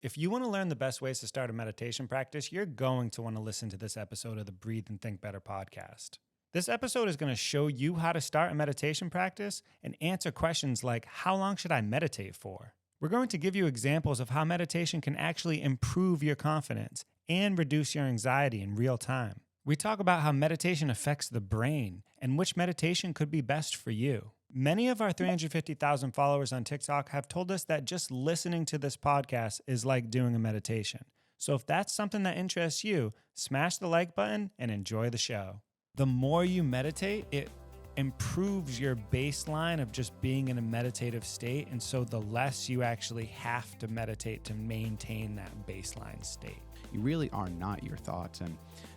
If you want to learn the best ways to start a meditation practice, you're going to want to listen to this episode of the Breathe and Think Better podcast. This episode is going to show you how to start a meditation practice and answer questions like, how long should I meditate for? We're going to give you examples of how meditation can actually improve your confidence and reduce your anxiety in real time. We talk about how meditation affects the brain and which meditation could be best for you. Many of our 350,000 followers on TikTok have told us that just listening to this podcast is like doing a meditation. So if that's something that interests you, smash the like button and enjoy the show. The more you meditate, it improves your baseline of just being in a meditative state. And so the less you actually have to meditate to maintain that baseline state. You really are not your thoughts. And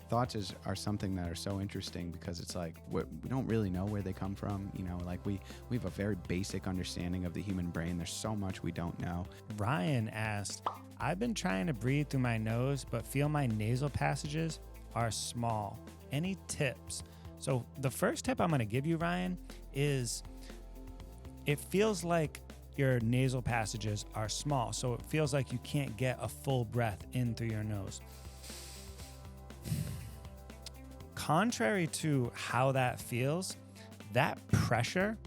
thoughts are something that are so interesting because it's like we don't really know where they come from. You know, like we have a very basic understanding of the human brain. There's so much we don't know. Ryan asked, I've been trying to breathe through my nose, but feel my nasal passages are small. Any tips? So the first tip I'm going to give you, Ryan, is it feels like your nasal passages are small. So it feels like you can't get a full breath in through your nose. Contrary to how that feels, that pressure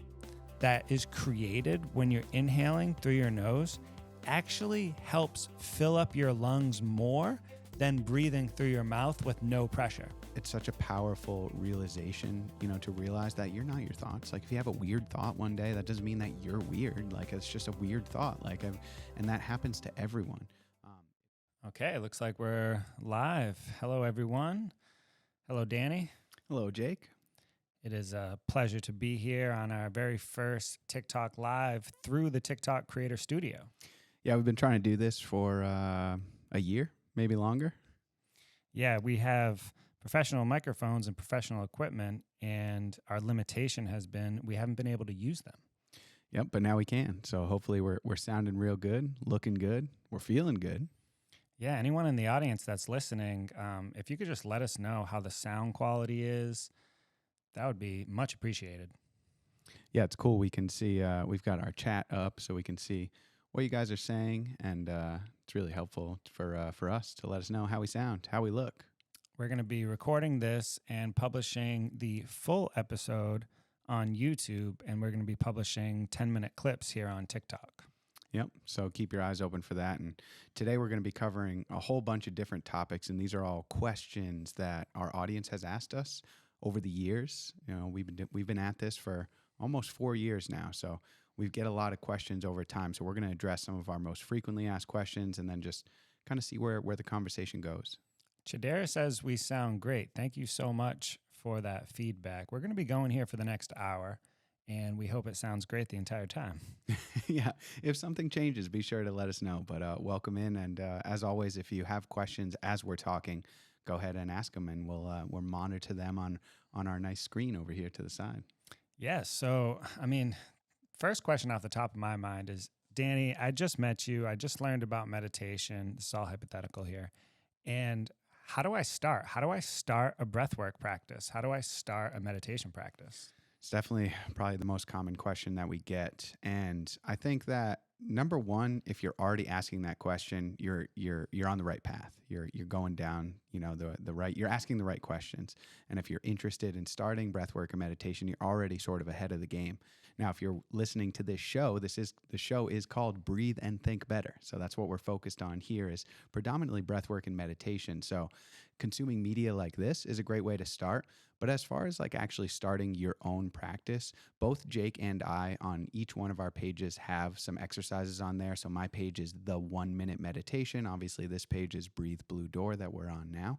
that is created when you're inhaling through your nose actually helps fill up your lungs more than breathing through your mouth with no pressure. It's such a powerful realization, you know, to realize that you're not your thoughts. Like if you have a weird thought one day, that doesn't mean that you're weird. Like it's just a weird thought. And that happens to everyone. Okay, looks like we're live. Hello, everyone. Hello, Danny. Hello, Jake. It is a pleasure to be here on our very first TikTok Live through the TikTok Creator Studio. Yeah, we've been trying to do this for a year, maybe longer. Yeah, we have professional microphones and professional equipment, and our limitation has been we haven't been able to use them. Yep, but now we can. So hopefully we're sounding real good, looking good, we're feeling good. Yeah, anyone in the audience that's listening, if you could just let us know how the sound quality is, that would be much appreciated. Yeah, it's cool. We can see, we've got our chat up so we can see what you guys are saying, and it's really helpful for us to let us know how we sound, how we look. We're going to be recording this and publishing the full episode on YouTube, and we're going to be publishing 10-minute clips here on TikTok. Yep. So keep your eyes open for that. And today we're going to be covering a whole bunch of different topics. And these are all questions that our audience has asked us over the years. You know, we've been at this for almost 4 years now. So we get a lot of questions over time. So we're going to address some of our most frequently asked questions and then just kind of see where the conversation goes. Chidera says we sound great. Thank you so much for that feedback. We're going to be going here for the next hour, and we hope it sounds great the entire time. Yeah, if something changes, be sure to let us know. But welcome in, and as always, if you have questions as we're talking, go ahead and ask them, and we'll monitor them on our nice screen over here to the side. Yes. So, I mean, first question off the top of my mind is, Danny, I just met you. I just learned about meditation. This is all hypothetical here. And how do I start? How do I start a breathwork practice? How do I start a meditation practice? It's definitely probably the most common question that we get. And I think that number one, if you're already asking that question, you're on the right path. You're going down, you know, the right, you're asking the right questions. And if you're interested in starting breathwork or meditation, you're already sort of ahead of the game. Now, if you're listening to this show, the show is called Breathe and Think Better. So that's what we're focused on here is predominantly breathwork and meditation. So consuming media like this is a great way to start. But as far as like actually starting your own practice, both Jake and I on each one of our pages have some exercises on there. So my page is the 1 minute meditation. Obviously, this page is Breathe Blue Door that we're on now.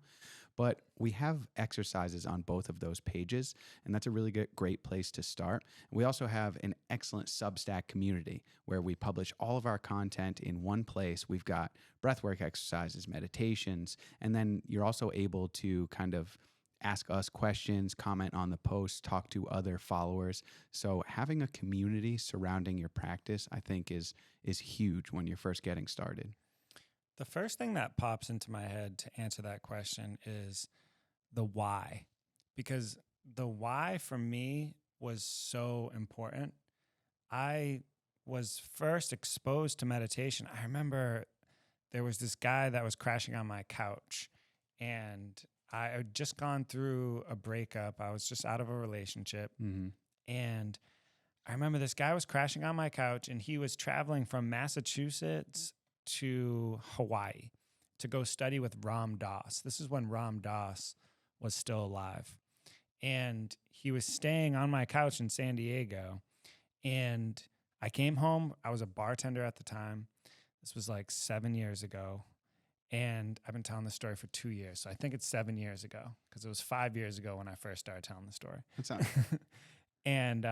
But we have exercises on both of those pages, and that's a really great place to start. We also have an excellent Substack community where we publish all of our content in one place. We've got breathwork exercises, meditations, and then you're also able to kind of ask us questions, comment on the post, talk to other followers. So having a community surrounding your practice, I think, is huge when you're first getting started. The first thing that pops into my head to answer that question is the why, because the why for me was so important. I was first exposed to meditation. I remember there was this guy that was crashing on my couch, and I had just gone through a breakup. I was just out of a relationship, Mm-hmm. and I remember this guy was crashing on my couch, and he was traveling from Massachusetts to Hawaii to go study with Ram Dass. This is when Ram Dass was still alive. And he was staying on my couch in San Diego. And I came home. I was a bartender at the time. This was like 7 years ago. And I've been telling this story for 2 years. So I think it's 7 years ago, because it was 5 years ago when I first started telling the story. That's not. And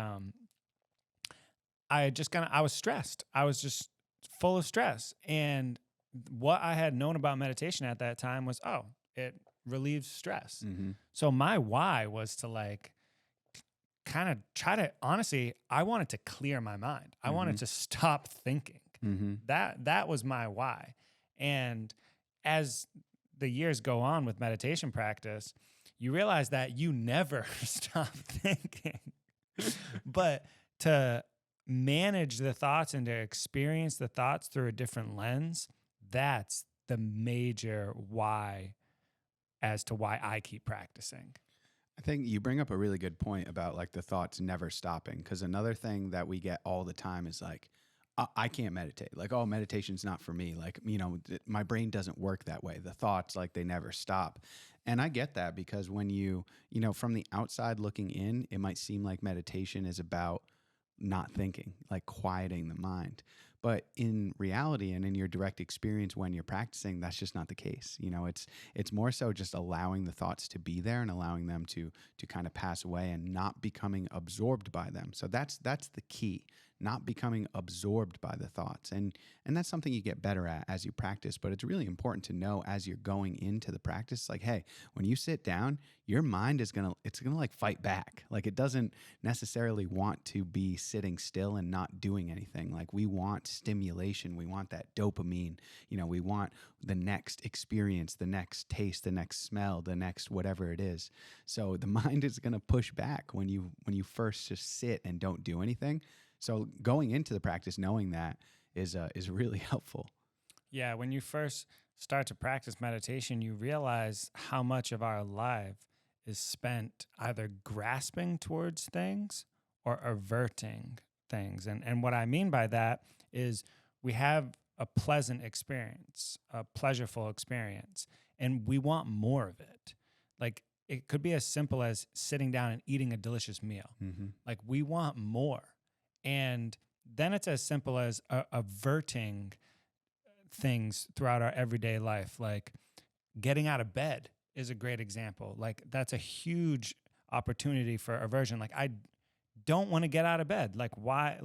I was stressed. I was just full of stress. And what I had known about meditation at that time was, oh, it relieves stress. Mm-hmm. So my why was to like kind of try to, honestly, I wanted to clear my mind. I wanted to stop thinking. Mm-hmm. That was my why. And as the years go on with meditation practice, you realize that you never stop thinking. But to manage the thoughts and to experience the thoughts through a different lens, that's the major why as to why I keep practicing. I think you bring up a really good point about like the thoughts never stopping. Because another thing that we get all the time is like, I can't meditate. Like, oh, meditation's not for me. Like, my brain doesn't work that way. The thoughts, like, they never stop. And I get that, because when from the outside looking in, it might seem like meditation is about not thinking, like quieting the mind. But in reality and in your direct experience when you're practicing, that's just not the case. It's more so just allowing the thoughts to be there and allowing them to kind of pass away and not becoming absorbed by them. So that's the key, not becoming absorbed by the thoughts. And that's something you get better at as you practice. But it's really important to know as you're going into the practice, like, hey, when you sit down, your mind is gonna like fight back. Like, it doesn't necessarily want to be sitting still and not doing anything. Like, we want stimulation. We want that dopamine. We want the next experience, the next taste, the next smell, the next whatever it is. So the mind is going to push back when you first just sit and don't do anything. So going into the practice, knowing that is really helpful. Yeah, when you first start to practice meditation, you realize how much of our life is spent either grasping towards things or averting things. And what I mean by that is we have a pleasant experience, a pleasurable experience, and we want more of it. Like, it could be as simple as sitting down and eating a delicious meal. Mm-hmm. Like, we want more. And then it's as simple as averting things throughout our everyday life. Like, getting out of bed is a great example. Like, that's a huge opportunity for aversion. Like, I don't want to get out of bed. Like, why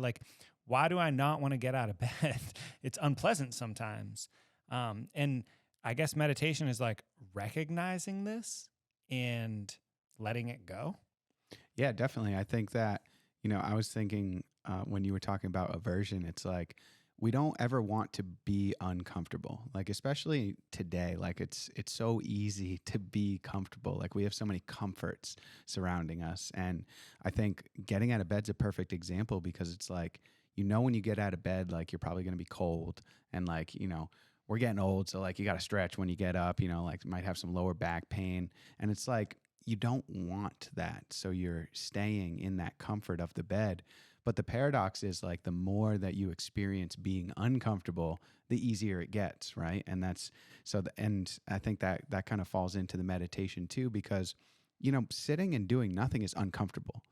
do I not want to get out of bed? It's unpleasant sometimes. And I guess meditation is like recognizing this and letting it go. Yeah, definitely. I think that, I was thinking when you were talking about aversion, it's like, we don't ever want to be uncomfortable. Like, especially today, like it's so easy to be comfortable. Like, we have so many comforts surrounding us. And I think getting out of bed's a perfect example, because it's like, when you get out of bed, like, you're probably going to be cold, and like, we're getting old. So like, you got to stretch when you get up, like, you might have some lower back pain. And it's like, you don't want that. So you're staying in that comfort of the bed. But the paradox is, like, the more that you experience being uncomfortable, the easier it gets, right? And that's and I think that kind of falls into the meditation too, because, sitting and doing nothing is uncomfortable,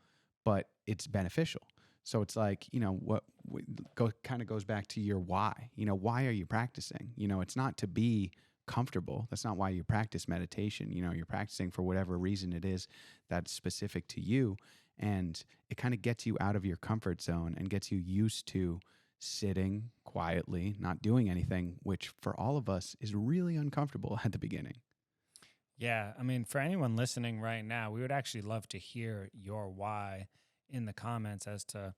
but it's beneficial. So it's like, kind of goes back to your why. Why are you practicing? It's not to be comfortable. That's not why you practice meditation. You're practicing for whatever reason it is that's specific to you. And it kind of gets you out of your comfort zone and gets you used to sitting quietly, not doing anything, which for all of us is really uncomfortable at the beginning. Yeah. I mean, for anyone listening right now, we would actually love to hear your why in the comments as to,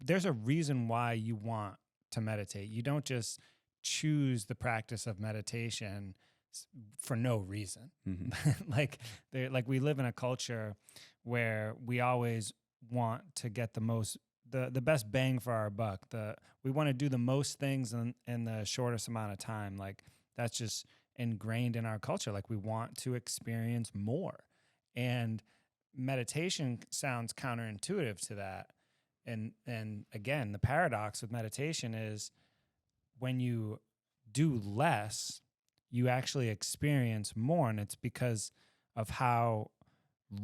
there's a reason why you want to meditate. You don't just choose the practice of meditation for no reason. Mm-hmm. Like we live in a culture where we always want to get the most the best bang for our buck. We want to do the most things in the shortest amount of time. Like that's just ingrained in our culture. Like we want to experience more. And meditation sounds counterintuitive to that. And again, the paradox with meditation is when you do less, you actually experience more. And it's because of how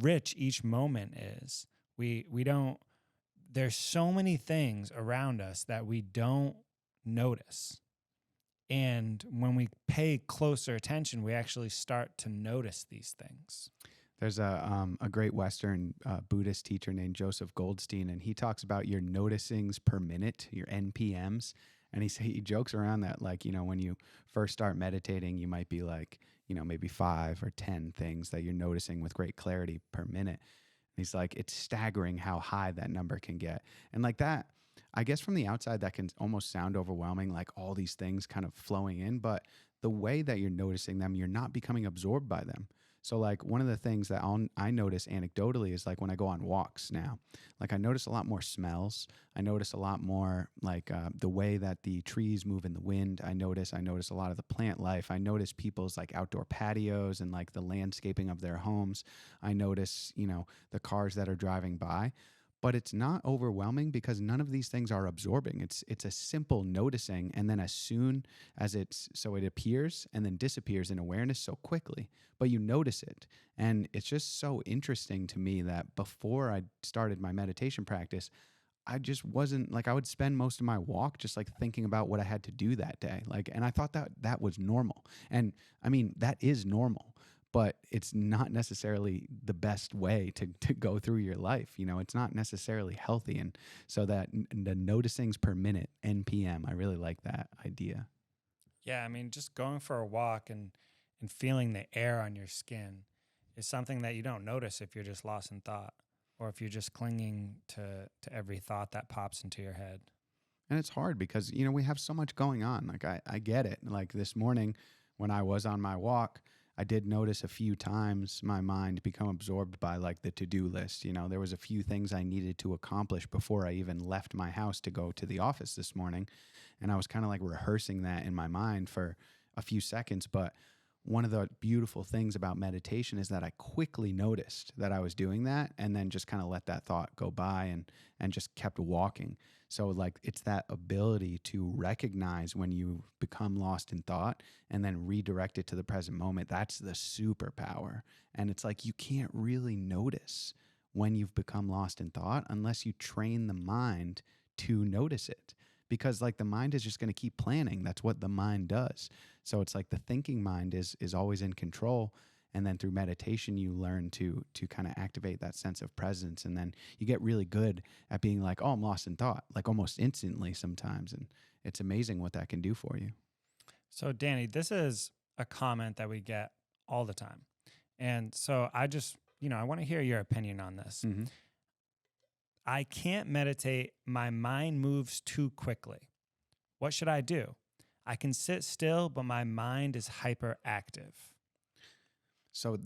rich each moment is. We don't, there's so many things around us that we don't notice. And when we pay closer attention, we actually start to notice these things. There's a great Western Buddhist teacher named Joseph Goldstein, and he talks about your noticings per minute, your NPMs. And he jokes around that, like, when you first start meditating, you might be like, maybe 5 or 10 things that you're noticing with great clarity per minute. And he's like, it's staggering how high that number can get. And like that, I guess from the outside, that can almost sound overwhelming, like all these things kind of flowing in. But the way that you're noticing them, you're not becoming absorbed by them. So like one of the things that I notice anecdotally is like when I go on walks now, like I notice a lot more smells. I notice a lot more like the way that the trees move in the wind. I notice a lot of the plant life. I notice people's like outdoor patios and like the landscaping of their homes. I notice, the cars that are driving by. But it's not overwhelming because none of these things are absorbing. It's a simple noticing, and then as soon as it appears and then disappears in awareness so quickly, but you notice it. And it's just so interesting to me that before I started my meditation practice, I just wasn't like, I would spend most of my walk just like thinking about what I had to do that day. Like, and I thought that was normal. And I mean, that is normal. But it's not necessarily the best way to go through your life. It's not necessarily healthy. And so that the noticings per minute, NPM, I really like that idea. Yeah, I mean, just going for a walk and feeling the air on your skin is something that you don't notice if you're just lost in thought or if you're just clinging to every thought that pops into your head. And it's hard because, we have so much going on. Like, I get it. Like this morning when I was on my walk, I did notice a few times my mind become absorbed by like the to-do list. There was a few things I needed to accomplish before I even left my house to go to the office this morning. And I was kind of like rehearsing that in my mind for a few seconds. But one of the beautiful things about meditation is that I quickly noticed that I was doing that and then just kind of let that thought go by and just kept walking. So like it's that ability to recognize when you become lost in thought and then redirect it to the present moment. That's the superpower. And it's like you can't really notice when you've become lost in thought unless you train the mind to notice it. Because like the mind is just going to keep planning. That's what the mind does. So it's like the thinking mind is always in control. And then through meditation, you learn to kind of activate that sense of presence. And then you get really good at being like, oh, I'm lost in thought, like almost instantly sometimes. And it's amazing what that can do for you. So Danny, this is a comment that we get all the time. And so I just, I want to hear your opinion on this. Mm-hmm. I can't meditate. My mind moves too quickly. What should I do? I can sit still, but my mind is hyperactive. So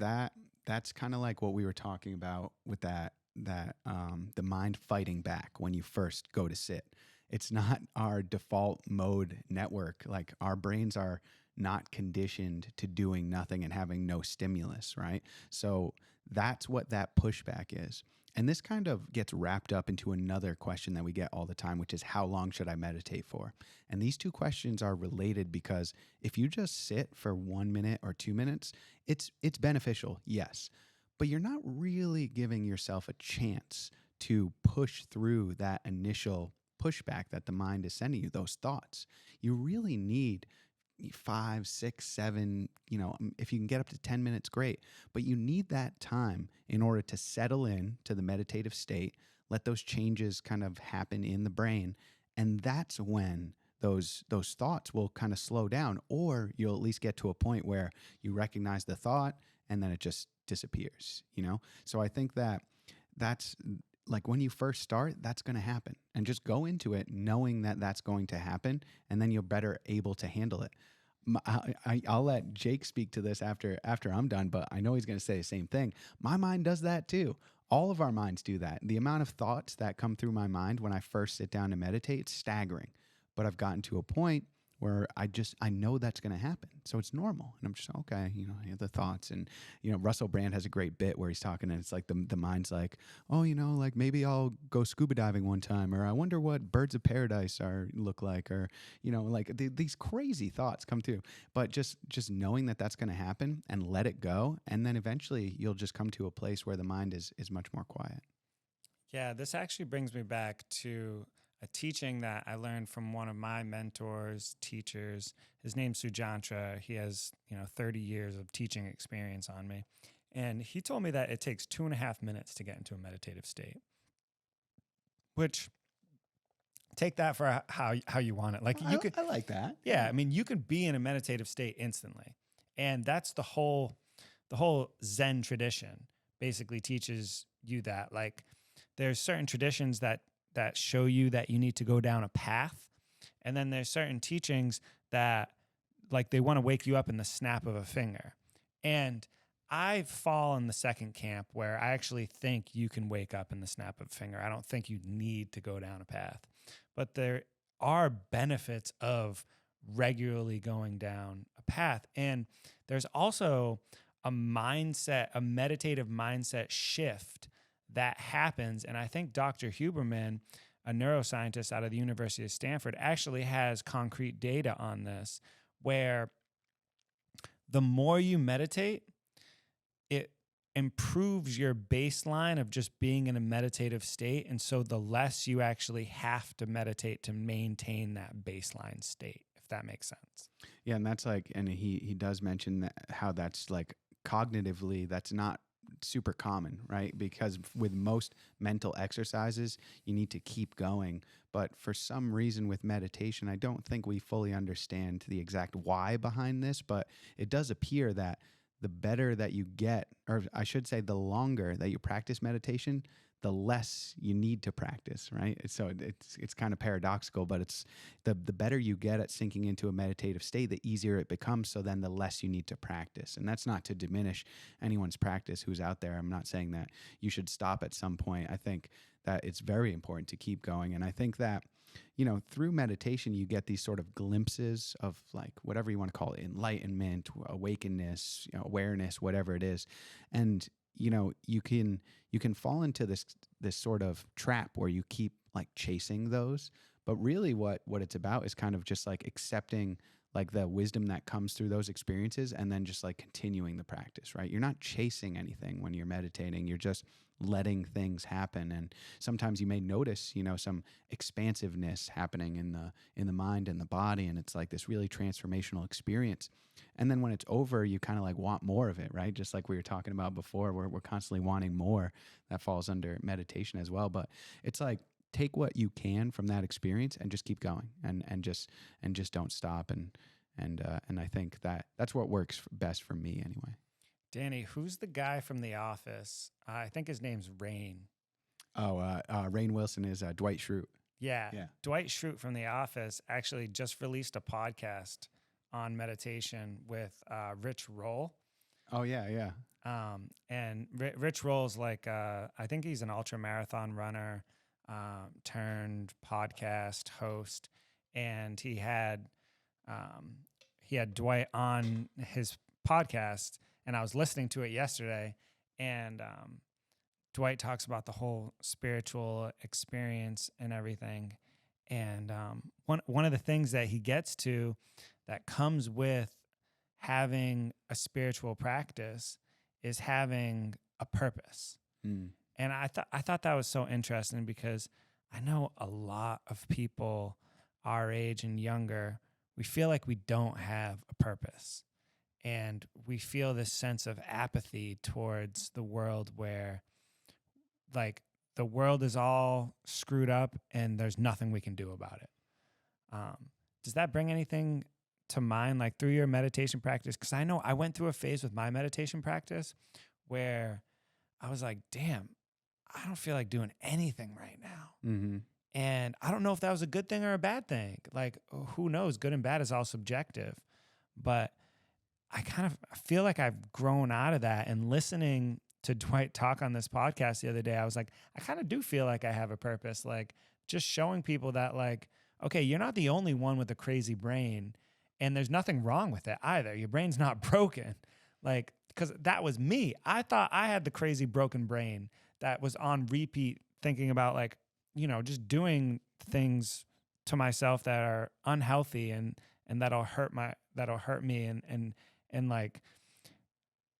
that's kind of like what we were talking about with that the mind fighting back when you first go to sit. It's not our default mode network. Like our brains are not conditioned to doing nothing and having no stimulus, right? So that's what that pushback is. And this kind of gets wrapped up into another question that we get all the time, which is how long should I meditate for? And these two questions are related because if you just sit for 1 minute or 2 minutes, it's beneficial, yes. But you're not really giving yourself a chance to push through that initial pushback that the mind is sending you, those thoughts. You really need 5, 6, 7, if you can get up to 10 minutes, great. But you need that time in order to settle in to the meditative state, let those changes kind of happen in the brain. And that's when those thoughts will kind of slow down, or you'll at least get to a point where you recognize the thought and then it just disappears, So I think that's like when you first start, that's going to happen. And just go into it knowing that that's going to happen, and then you're better able to handle it. I'll let Jake speak to this after I'm done, but I know he's going to say the same thing. My mind does that too. all of our minds do that. The amount of thoughts that come through my mind when I first sit down to meditate, it's staggering. But I've gotten to a point where I know that's going to happen. So it's normal. And I'm just, okay, I have the thoughts. And, Russell Brand has a great bit where he's talking and it's like the mind's like, oh, like maybe I'll go scuba diving one time, or I wonder what birds of paradise look like, or, like these crazy thoughts come through. But just knowing that that's going to happen and let it go. And then eventually you'll just come to a place where the mind is much more quiet. Yeah, this actually brings me back to a teaching that I learned from one of my mentors, teachers. His name's Sujantra. He has, 30 years of teaching experience on me. And he told me that it takes 2.5 minutes to get into a meditative state, which take that for how you want it. Like you could, I like that. Yeah. I mean, you could be in a meditative state instantly. And that's the whole Zen tradition basically teaches you that. Like there's certain traditions that show you that you need to go down a path. And then there's certain teachings that like they want to wake you up in the snap of a finger. And I fall in the second camp where I actually think you can wake up in the snap of a finger. I don't think you need to go down a path. But there are benefits of regularly going down a path. And there's also a meditative mindset shift that happens. And I think Dr. Huberman, a neuroscientist out of the University of Stanford, actually has concrete data on this, where the more you meditate, it improves your baseline of just being in a meditative state. And so the less you actually have to meditate to maintain that baseline state, if that makes sense. Yeah. And that's like, and he does mention that how that's like cognitively, that's not super common, right? Because with most mental exercises, you need to keep going. But for some reason with meditation, I don't think we fully understand the exact why behind this, but it does appear that the better that you get, or I should say the longer that you practice meditation, the less you need to practice, right? So it's kind of paradoxical, but it's the better you get at sinking into a meditative state, the easier it becomes. So then the less you need to practice. And that's not to diminish anyone's practice who's out there. I'm not saying that you should stop at some point. I think that it's very important to keep going. And I think that, through meditation, you get these sort of glimpses of like whatever you want to call it, enlightenment, awakeness, awareness, whatever it is. And you can fall into this sort of trap where you keep like chasing those, but really what it's about is kind of just like accepting like the wisdom that comes through those experiences and then just like continuing the practice, right? You're not chasing anything when you're meditating. You're just letting things happen. And sometimes you may notice, some expansiveness happening in the mind and the body. And it's like this really transformational experience. And then when it's over, you kind of like want more of it, right? Just like we were talking about before, we're constantly wanting more. That falls under meditation as well. But it's like, take what you can from that experience and just keep going and just don't stop. And I think that's what works best for me anyway. Danny, who's the guy from The Office? I think his name's Rainn. Oh, Rainn Wilson is Dwight Schrute. Yeah. Dwight Schrute from The Office actually just released a podcast on meditation with Rich Roll. Oh, yeah. And Rich Roll's like, I think he's an ultra marathon runner turned podcast host. And he had Dwight on his podcast, and I was listening to it yesterday, and Dwight talks about the whole spiritual experience and everything. And one of the things that he gets to that comes with having a spiritual practice is having a purpose. Mm. And I thought that was so interesting, because I know a lot of people our age and younger, we feel like we don't have a purpose. And we feel this sense of apathy towards the world, where like the world is all screwed up and there's nothing we can do about it. Does that bring anything to mind, like through your meditation practice? Because I know I went through a phase with my meditation practice where I was like, damn, I don't feel like doing anything right now. Mm-hmm. And I don't know if that was a good thing or a bad thing. Like, who knows? Good and bad is all subjective. But I feel like I've grown out of that, and listening to Dwight talk on this podcast the other day, I was like, I kind of do feel like I have a purpose, like just showing people that like, okay, you're not the only one with a crazy brain, and there's nothing wrong with it either. Your brain's not broken. Like, because that was me. I thought I had the crazy broken brain that was on repeat, thinking about like, just doing things to myself that are unhealthy and that'll hurt me and like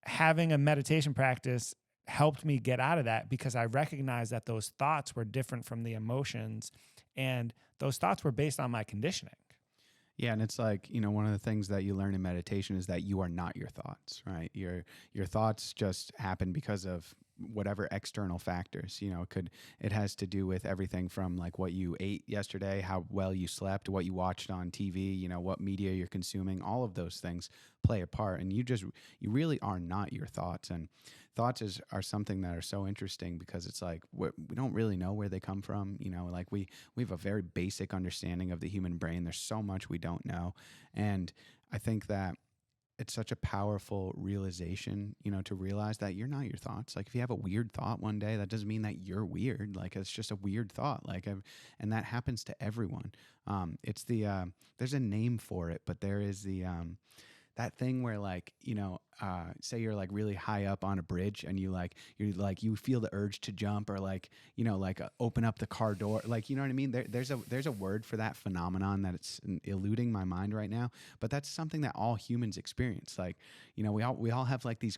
having a meditation practice helped me get out of that because I recognized that those thoughts were different from the emotions, and those thoughts were based on my conditioning. Yeah, and it's like, one of the things that you learn in meditation is that you are not your thoughts, right? Your thoughts just happen because of whatever external factors. It has to do with everything from like what you ate yesterday, how well you slept, what you watched on TV, what media you're consuming. All of those things play a part, and you really are not your thoughts. And thoughts are something that are so interesting because it's like we don't really know where they come from. Like we have a very basic understanding of the human brain. There's so much we don't know, and I think that it's such a powerful realization, to realize that you're not your thoughts. Like if you have a weird thought one day, that doesn't mean that you're weird. Like it's just a weird thought. And that happens to everyone. It's there's a name for it, but there is that thing where like, say you're like really high up on a bridge and you feel the urge to jump or open up the car door. Like, you know what I mean? There's a word for that phenomenon that it's eluding my mind right now, but that's something that all humans experience. Like, we all have like these,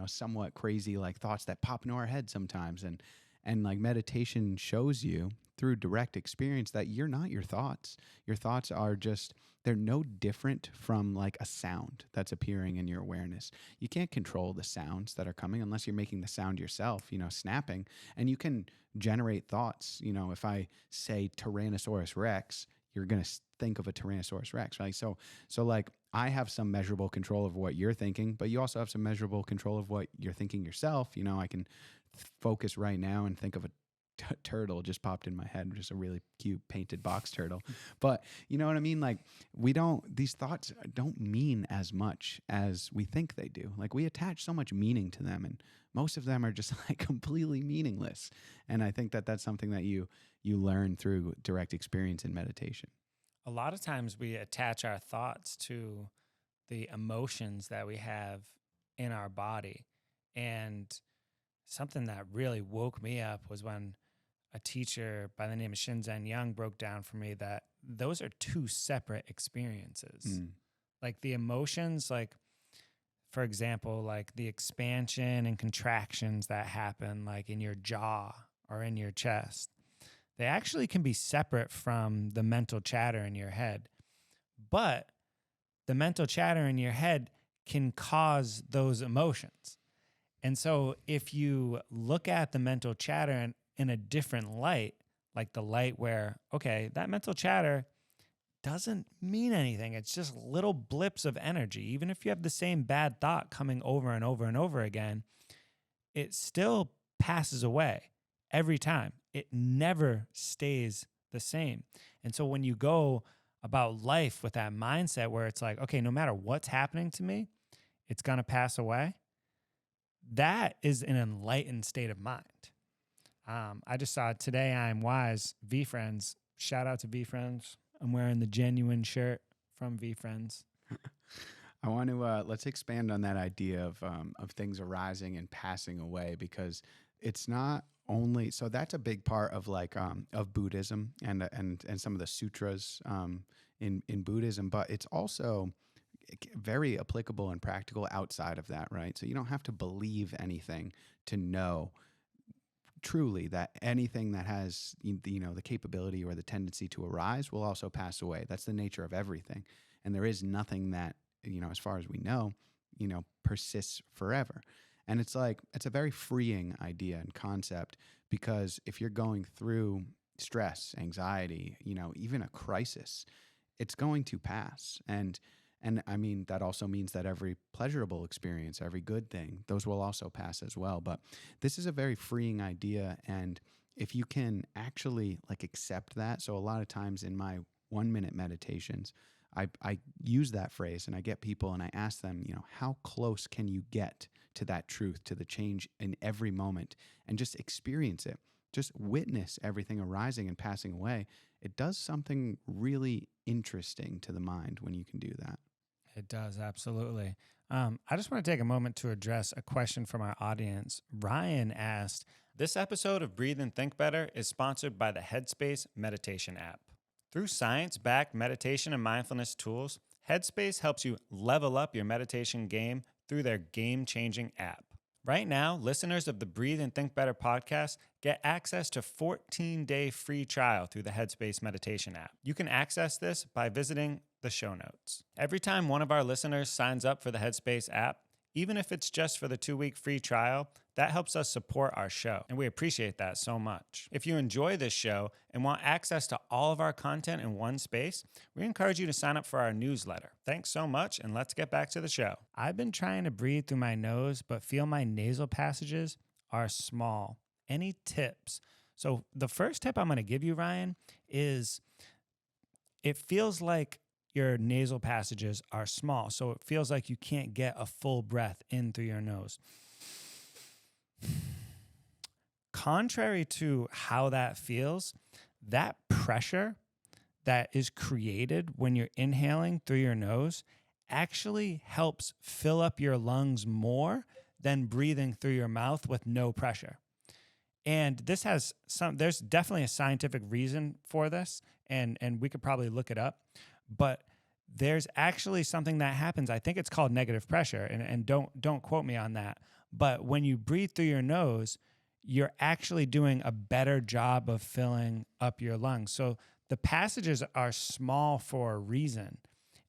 somewhat crazy like thoughts that pop into our head sometimes. And like meditation shows you through direct experience that you're not your thoughts. Your thoughts are just, they're no different from like a sound that's appearing in your awareness. You can't control the sounds that are coming unless you're making the sound yourself, snapping. And you can generate thoughts. If I say Tyrannosaurus Rex, you're going to think of a Tyrannosaurus Rex, right? So like I have some measurable control of what you're thinking, but you also have some measurable control of what you're thinking yourself. I can focus right now and think of a turtle just popped in my head, just a really cute painted box turtle. But you know what I mean? Like these thoughts don't mean as much as we think they do. Like we attach so much meaning to them, and most of them are just like completely meaningless. And I think that that's something that you learn through direct experience in meditation. A lot of times we attach our thoughts to the emotions that we have in our body. And something that really woke me up was when a teacher by the name of Shinzen Young broke down for me that those are two separate experiences. Like the emotions, like for example, like the expansion and contractions that happen like in your jaw or in your chest, they actually can be separate from the mental chatter in your head. But the mental chatter in your head can cause those emotions. And so if you look at the mental chatter in a different light, like the light where, okay, that mental chatter doesn't mean anything. It's just little blips of energy. Even if you have the same bad thought coming over and over and over again, it still passes away every time. It never stays the same. And so when you go about life with that mindset where it's like, okay, no matter what's happening to me, it's going to pass away. That is an enlightened state of mind. I just saw Today I'm Wise, V-Friends. Shout out to V-Friends. I'm wearing the genuine shirt from V-Friends. I want to let's expand on that idea of things arising and passing away, because it's not only, so that's a big part of like of Buddhism and some of the sutras in Buddhism, but it's also very applicable and practical outside of that, right? So you don't have to believe anything to know truly that anything that has the capability or the tendency to arise will also pass away. That's the nature of everything, and there is nothing that as far as we know persists forever. And it's a very freeing idea and concept, because if you're going through stress, anxiety, even a crisis, it's going to pass. And I mean, that also means that every pleasurable experience, every good thing, those will also pass as well. But this is a very freeing idea. And if you can actually like accept that, so a lot of times in my 1-minute meditations, I use that phrase and I get people and I ask them, how close can you get to that truth, to the change in every moment, and just experience it. Just witness everything arising and passing away. It does something really interesting to the mind when you can do that. It does, absolutely. I just want to take a moment to address a question from our audience. Ryan asked, this episode of Breathe and Think Better is sponsored by the Headspace Meditation app. Through science-backed meditation and mindfulness tools, Headspace helps you level up your meditation game through their game-changing app. Right now, listeners of the Breathe and Think Better podcast get access to 14-day free trial through the Headspace Meditation app. You can access this by visiting the show notes. Every time one of our listeners signs up for the Headspace app, even if it's just for the 2-week free trial, that helps us support our show, and we appreciate that so much. If you enjoy this show and want access to all of our content in one space, we encourage you to sign up for our newsletter. Thanks so much, and let's get back to the show. I've been trying to breathe through my nose, but feel my nasal passages are small. Any tips? So the first tip I'm going to give you, Ryan, is it feels like your nasal passages are small, so it feels like you can't get a full breath in through your nose. Contrary to how that feels, that pressure that is created when you're inhaling through your nose actually helps fill up your lungs more than breathing through your mouth with no pressure. And this has there's definitely a scientific reason for this, and we could probably look it up, but there's actually something that happens. I think it's called negative pressure, and don't quote me on that. But when you breathe through your nose, you're actually doing a better job of filling up your lungs. So the passages are small for a reason,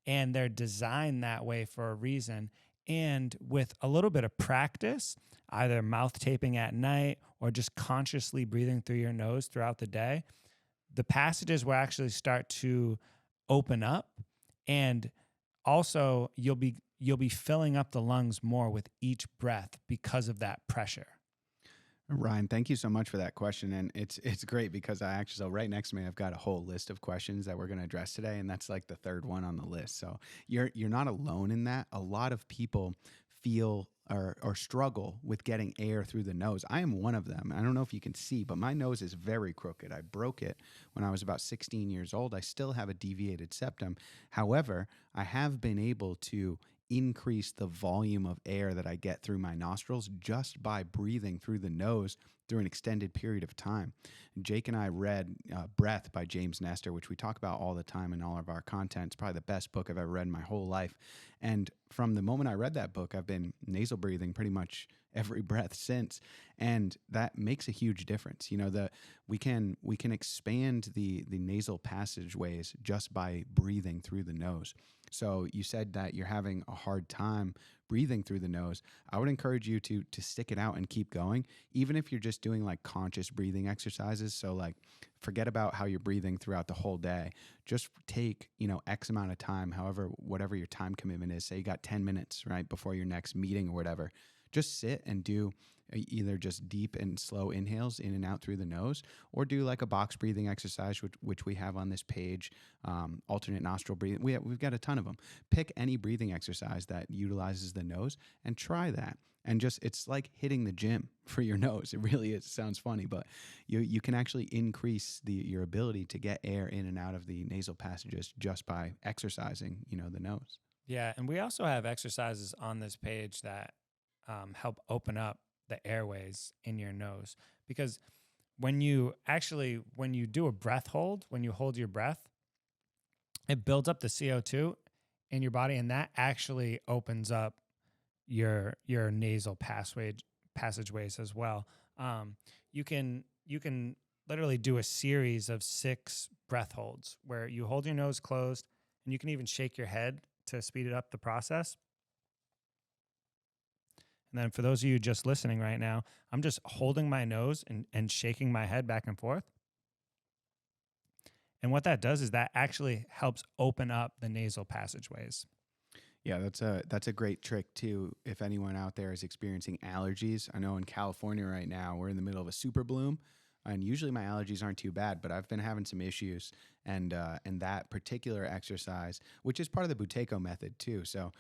and they're designed that way for a reason. And with a little bit of practice, either mouth taping at night or just consciously breathing through your nose throughout the day, the passages will actually start to open up, and also you'll be filling up the lungs more with each breath because of that pressure. Ryan, thank you so much for that question. And it's great because so right next to me, I've got a whole list of questions that we're going to address today. And that's like the third one on the list. So you're not alone in that. A lot of people feel or struggle with getting air through the nose. I am one of them. I don't know if you can see, but my nose is very crooked. I broke it when I was about 16 years old. I still have a deviated septum. However, I have been able to increase the volume of air that I get through my nostrils just by breathing through the nose through an extended period of time. Jake and I read Breath by James Nestor, which we talk about all the time in all of our content. It's probably the best book I've ever read in my whole life. And from the moment I read that book, I've been nasal breathing pretty much every breath since. And that makes a huge difference. You know, we can expand the nasal passageways just by breathing through the nose. So you said that you're having a hard time breathing through the nose. I would encourage you to stick it out and keep going, even if you're just doing like conscious breathing exercises. So like forget about how you're breathing throughout the whole day. Just take, X amount of time, whatever your time commitment is. Say you got 10 minutes, right, before your next meeting or whatever. Just sit and do either just deep and slow inhales in and out through the nose, or do like a box breathing exercise, which we have on this page, alternate nostril breathing. We've got a ton of them. Pick any breathing exercise that utilizes the nose and try that. And it's like hitting the gym for your nose. It really is. It sounds funny, but you can actually increase your ability to get air in and out of the nasal passages just by exercising, the nose. Yeah, and we also have exercises on this page that help open up the airways in your nose, because when you do a breath hold, when you hold your breath, it builds up the CO2 in your body, and that actually opens up your nasal passageways as well. You can literally do a series of 6 breath holds where you hold your nose closed, and you can even shake your head to speed it up the process. And then for those of you just listening right now, I'm just holding my nose and shaking my head back and forth. And what that does is that actually helps open up the nasal passageways. Yeah, that's a great trick too. If anyone out there is experiencing allergies, I know in California right now, we're in the middle of a super bloom. And usually my allergies aren't too bad, but I've been having some issues. And that particular exercise, which is part of the Buteyko method too. So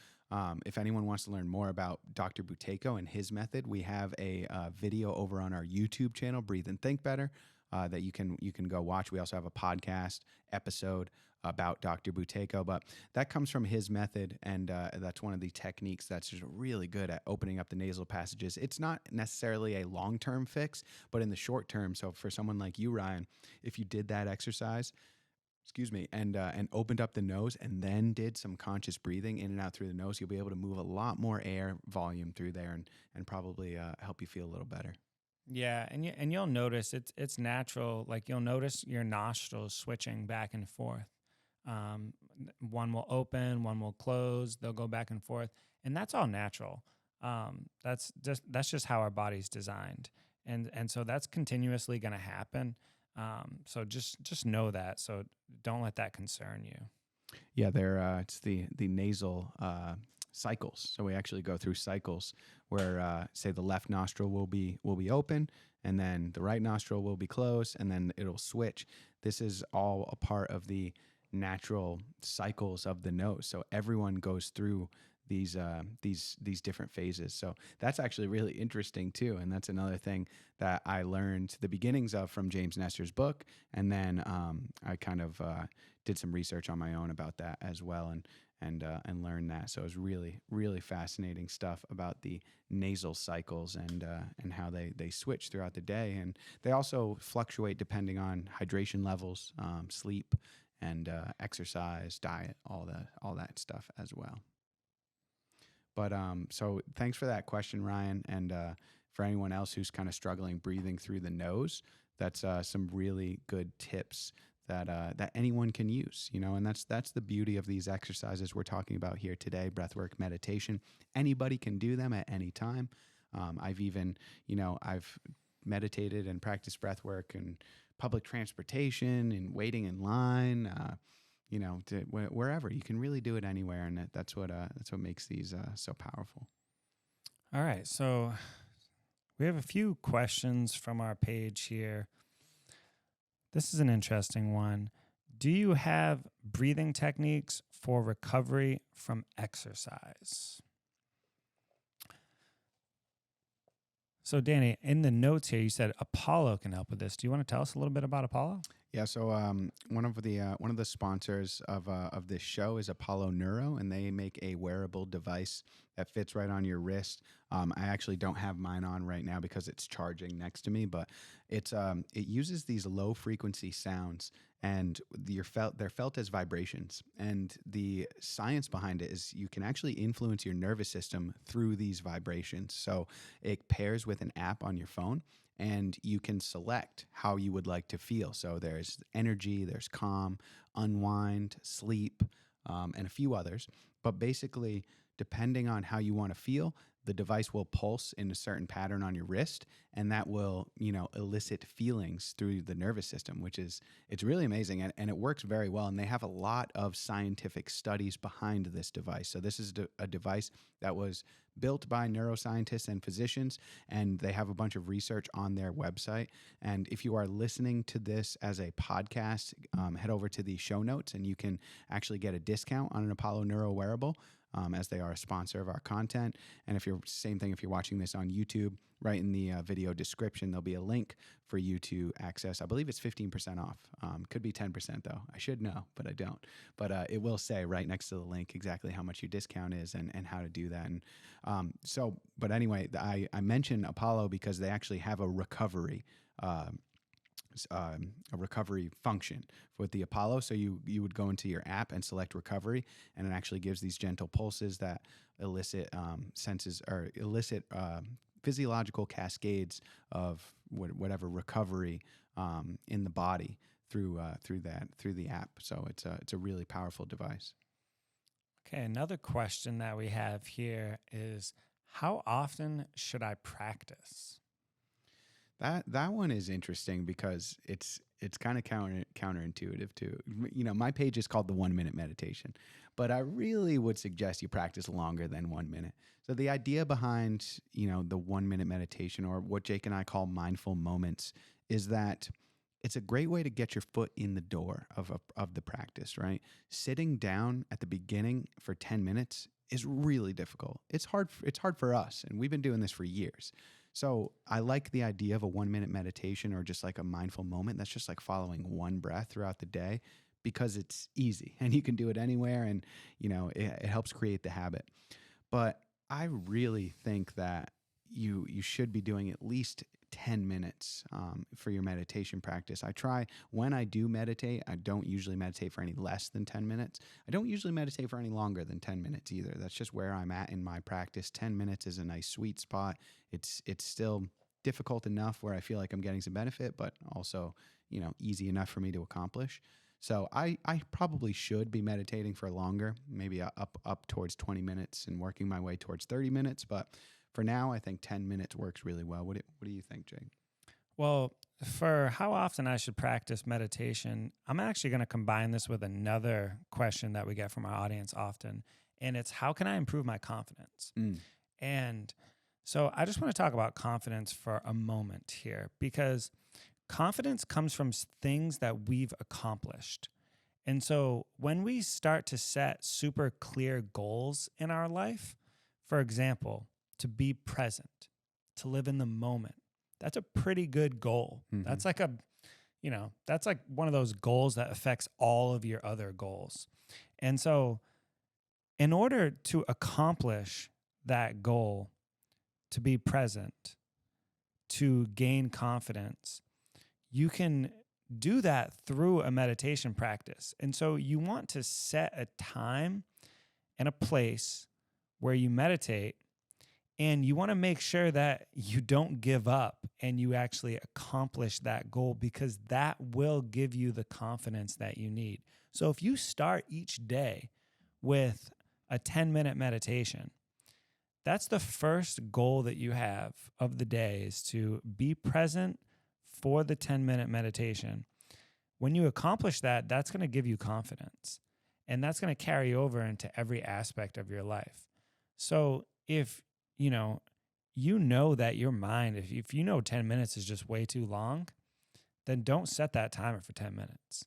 if anyone wants to learn more about Dr. Buteyko and his method, we have a video over on our YouTube channel, Breathe and Think Better, that you can go watch. We also have a podcast episode about Dr. Buteyko, but that comes from his method, and that's one of the techniques that's just really good at opening up the nasal passages. It's not necessarily a long-term fix, but in the short term, so for someone like you, Ryan, if you did that exercise, and opened up the nose and then did some conscious breathing in and out through the nose, you'll be able to move a lot more air volume through there and probably help you feel a little better. Yeah, and you'll notice it's natural. Like you'll notice your nostrils switching back and forth. Um, One will open, one will close. They'll go back and forth, and that's all natural. That's just how our body's designed, and so that's continuously going to happen. So just know that. So don't let that concern you. Yeah, it's the nasal cycles. So we actually go through cycles where say the left nostril will be open, and then the right nostril will be closed, and then it'll switch. This is all a part of the natural cycles of the nose. So everyone goes through these different phases. So that's actually really interesting too, and that's another thing that I learned the beginnings of from James Nestor's book, and then I kind of did some research on my own about that as well, and learned that. So it was really, really fascinating stuff about the nasal cycles and how they switch throughout the day, and they also fluctuate depending on hydration levels, sleep, and exercise, diet, all that stuff as well. But so thanks for that question, Ryan. And for anyone else who's kind of struggling breathing through the nose, that's some really good tips that anyone can use. And that's the beauty of these exercises we're talking about here today: breathwork, meditation. Anybody can do them at any time. I've meditated and practiced breathwork and public transportation and waiting in line, to wherever. You can really do it anywhere, and that's what makes these so powerful. All right, so we have a few questions from our page here. This is an interesting one. Do you have breathing techniques for recovery from exercise? So, Danny, in the notes here, you said Apollo can help with this. Do you want to tell us a little bit about Apollo? Yeah, so one of the sponsors of this show is Apollo Neuro, and they make a wearable device that fits right on your wrist. I actually don't have mine on right now because it's charging next to me, but it uses these low frequency sounds, and they're felt as vibrations. And the science behind it is you can actually influence your nervous system through these vibrations. So it pairs with an app on your phone, and you can select how you would like to feel. So there's energy, there's calm, unwind, sleep, and a few others. But basically, depending on how you want to feel, the device will pulse in a certain pattern on your wrist, and that will, elicit feelings through the nervous system, it's really amazing, and it works very well. And they have a lot of scientific studies behind this device. So this is a device that was built by neuroscientists and physicians, and they have a bunch of research on their website. And if you are listening to this as a podcast, head over to the show notes, and you can actually get a discount on an Apollo Neuro wearable, as they are a sponsor of our content. And if you're watching this on YouTube, right in the video description, there'll be a link for you to access. I believe it's 15% off. Could be 10% though. I should know, but I don't. But it will say right next to the link exactly how much your discount is and how to do that. And but anyway, I mentioned Apollo because they actually have a recovery function with the Apollo. So you would go into your app and select recovery, and it actually gives these gentle pulses that elicit physiological cascades of whatever recovery in the body through the app. So it's a really powerful device. Okay, another question that we have here is, how often should I practice? That one is interesting because it's kind of counterintuitive too. My page is called the 1 minute meditation, but I really would suggest you practice longer than 1 minute. So the idea behind, the 1 minute meditation, or what Jake and I call mindful moments, is that it's a great way to get your foot in the door of the practice, right? Sitting down at the beginning for 10 minutes is really difficult. It's hard for us, and we've been doing this for years. So I like the idea of a 1 minute meditation, or just like a mindful moment that's just like following one breath throughout the day, because it's easy and you can do it anywhere, and it helps create the habit. But I really think that you should be doing at least 10 minutes for your meditation practice. When I do meditate, I don't usually meditate for any less than 10 minutes. I don't usually meditate for any longer than 10 minutes either. That's just where I'm at in my practice. 10 minutes is a nice sweet spot. It's still difficult enough where I feel like I'm getting some benefit, but also, easy enough for me to accomplish. So I probably should be meditating for longer, maybe up towards 20 minutes and working my way towards 30 minutes. But for now, I think 10 minutes works really well. What do you think, Jake? Well, for how often I should practice meditation, I'm actually going to combine this with another question that we get from our audience often, and it's, how can I improve my confidence? And so I just want to talk about confidence for a moment here, because confidence comes from things that we've accomplished. And so when we start to set super clear goals in our life, for example, to be present, to live in the moment, that's a pretty good goal. Mm-hmm. That's like that's like one of those goals that affects all of your other goals. And so in order to accomplish that goal, to be present, to gain confidence, you can do that through a meditation practice. And so you want to set a time and a place where you meditate, and you want to make sure that you don't give up and you actually accomplish that goal, because that will give you the confidence that you need. So if you start each day with a 10-minute meditation, that's the first goal that you have of the day, is to be present for the 10-minute meditation. When you accomplish that, that's going to give you confidence, and that's going to carry over into every aspect of your life. So if you know that your mind, if 10 minutes is just way too long, then don't set that timer for 10 minutes.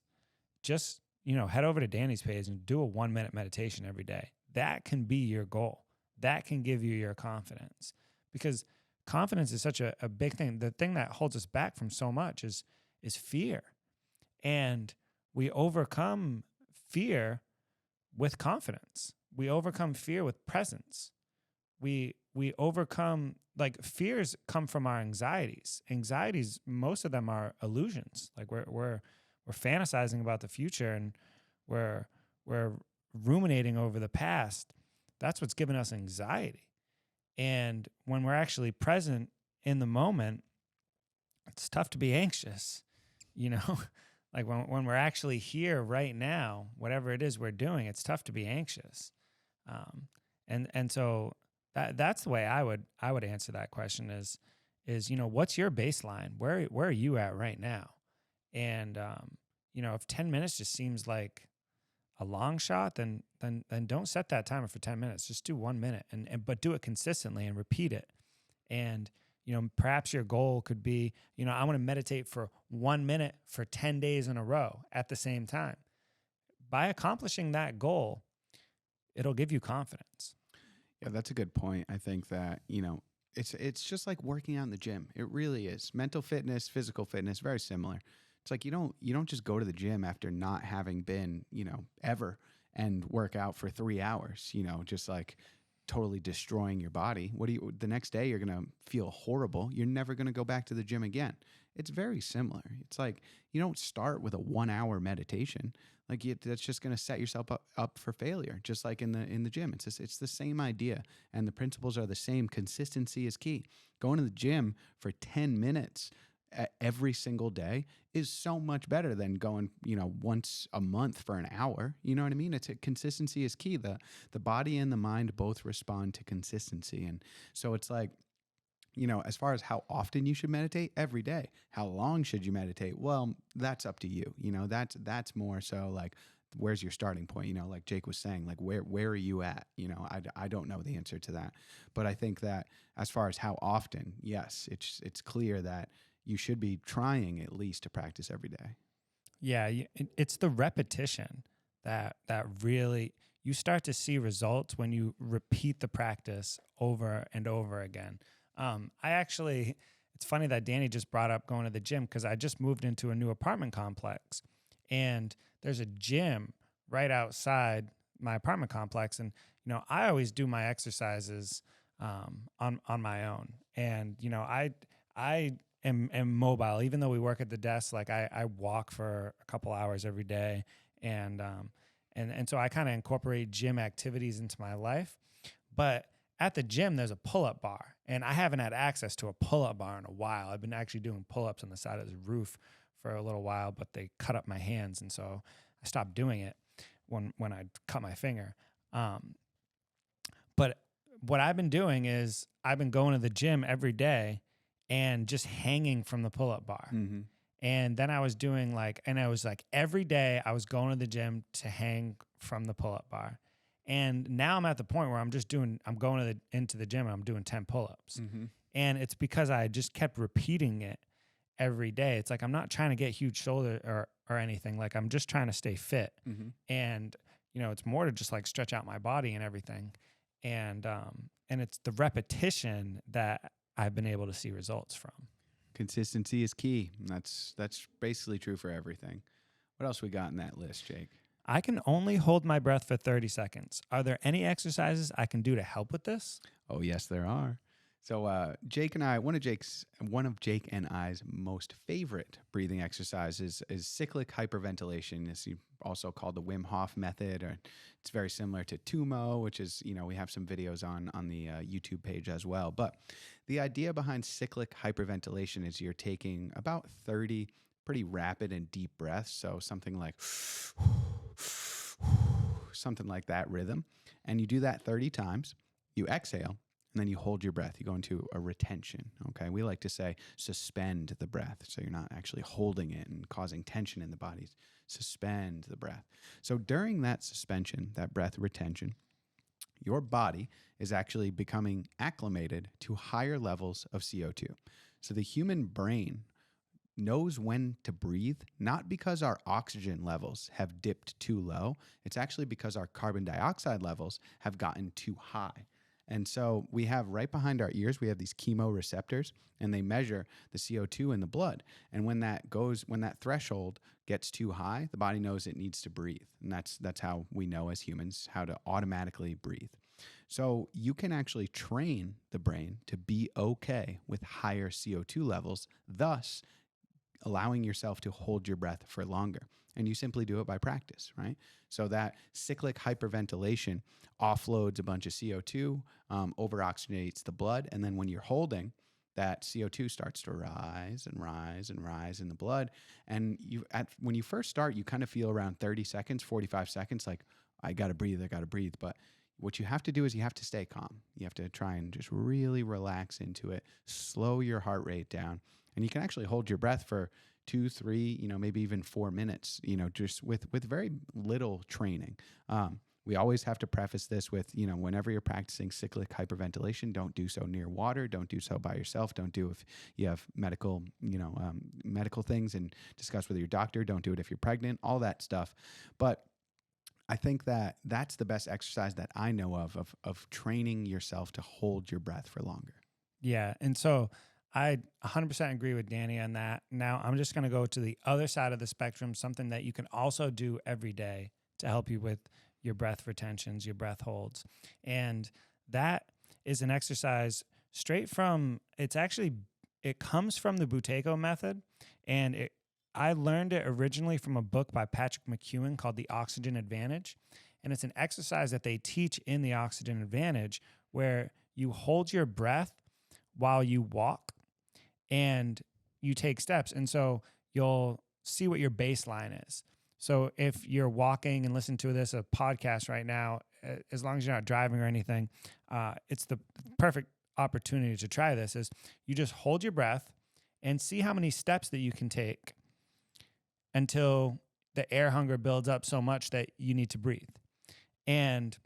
Just, head over to Danny's page and do a 1-minute meditation every day. That can be your goal. That can give you your confidence, because confidence is such a big thing. The thing that holds us back from so much is fear. And we overcome fear with confidence. We overcome fear with presence. We overcome, fears come from our anxieties. Anxieties, most of them are illusions. Like we're fantasizing about the future, and we're ruminating over the past. That's what's giving us anxiety. And when we're actually present in the moment, it's tough to be anxious, like when we're actually here right now, whatever it is we're doing, it's tough to be anxious. And so that's the way I would answer that question is, what's your baseline? Where are you at right now? And, if 10 minutes just seems like a long shot, then don't set that timer for 10 minutes. Just do 1 minute, but do it consistently and repeat it. And, perhaps your goal could be, I want to meditate for 1 minute for 10 days in a row at the same time. By accomplishing that goal, it'll give you confidence. Yeah, that's a good point. I think that, it's just like working out in the gym. It really is. Mental fitness, physical fitness, very similar. It's like you don't just go to the gym after not having been, ever, and work out for 3 hours, just like totally destroying your body. The next day you're going to feel horrible. You're never going to go back to the gym again. It's very similar. It's like you don't start with a 1-hour meditation. That's just going to set yourself up for failure, just like in the gym. It's the same idea, and the principles are the same. Consistency is key. Going to the gym for 10 minutes every single day is so much better than going, once a month for an hour. You know what I mean? Consistency is key. The body and the mind both respond to consistency. And so it's like, as far as how often you should meditate, every day. How long should you meditate? Well, that's up to you. That's more so like, where's your starting point? Like Jake was saying, like where are you at? I don't know the answer to that, but I think that as far as how often, yes, it's clear that you should be trying at least to practice every day. Yeah, it's the repetition that really, you start to see results when you repeat the practice over and over again. It's funny that Danny just brought up going to the gym, because I just moved into a new apartment complex, and there's a gym right outside my apartment complex. And, I always do my exercises on my own. And, I am mobile, even though we work at the desk. Like I walk for a couple hours every day. And so I kind of incorporate gym activities into my life. But at the gym, there's a pull-up bar, and I haven't had access to a pull-up bar in a while. I've been actually doing pull-ups on the side of the roof for a little while, but they cut up my hands, and so I stopped doing it when I cut my finger. But what I've been doing is I've been going to the gym every day and just hanging from the pull-up bar. Mm-hmm. And then I was doing every day I was going to the gym to hang from the pull-up bar. And now I'm at the point where I'm going into the gym and I'm doing 10 pull-ups. Mm-hmm. And it's because I just kept repeating it every day. It's like, I'm not trying to get huge shoulder or anything. Like, I'm just trying to stay fit. Mm-hmm. And, it's more to just like stretch out my body and everything. And it's the repetition that I've been able to see results from. Consistency is key. That's basically true for everything. What else we got in that list, Jake? I can only hold my breath for 30 seconds. Are there any exercises I can do to help with this? Oh, yes, there are. So Jake and I, one of Jake and I's most favorite breathing exercises is cyclic hyperventilation. It's also called the Wim Hof method, or it's very similar to Tumo, which is, we have some videos on the YouTube page as well. But the idea behind cyclic hyperventilation is you're taking about 30 pretty rapid and deep breaths. So something like that rhythm. And you do that 30 times. You exhale, and then you hold your breath. You go into a retention. Okay. We like to say suspend the breath. So you're not actually holding it and causing tension in the body. Suspend the breath. So during that suspension, that breath retention, your body is actually becoming acclimated to higher levels of CO2. So the human brain knows when to breathe, not because our oxygen levels have dipped too low. It's actually because our carbon dioxide levels have gotten too high. And so we have right behind our ears, we have these chemoreceptors, and they measure the CO2 in the blood. And when that threshold gets too high, the body knows it needs to breathe. And that's how we know as humans how to automatically breathe. So you can actually train the brain to be okay with higher CO2 levels, thus allowing yourself to hold your breath for longer. And you simply do it by practice, right? So that cyclic hyperventilation offloads a bunch of CO2, over-oxygenates the blood, and then when you're holding, that CO2 starts to rise and rise and rise in the blood. And when you first start, you kind of feel around 30 seconds, 45 seconds, like, I got to breathe. But what you have to do is you have to stay calm. You have to try and just really relax into it, slow your heart rate down, and you can actually hold your breath for 2, 3, maybe even 4 minutes, just with very little training. We always have to preface this with, whenever you're practicing cyclic hyperventilation, don't do so near water. Don't do so by yourself. Don't do if you have medical things, and discuss with your doctor. Don't do it if you're pregnant, all that stuff. But I think that that's the best exercise that I know of training yourself to hold your breath for longer. Yeah. And so I 100% agree with Danny on that. Now I'm just going to go to the other side of the spectrum, something that you can also do every day to help you with your breath retentions, your breath holds. And that is an exercise straight from, it comes from the Buteyko method. And I learned it originally from a book by Patrick McEwen called The Oxygen Advantage. And it's an exercise that they teach in The Oxygen Advantage where you hold your breath while you walk and you take steps. And so you'll see what your baseline is. So if you're walking and listening to a podcast right now, as long as you're not driving or anything, it's the perfect opportunity to try this is you just hold your breath and see how many steps that you can take until the air hunger builds up so much that you need to breathe. And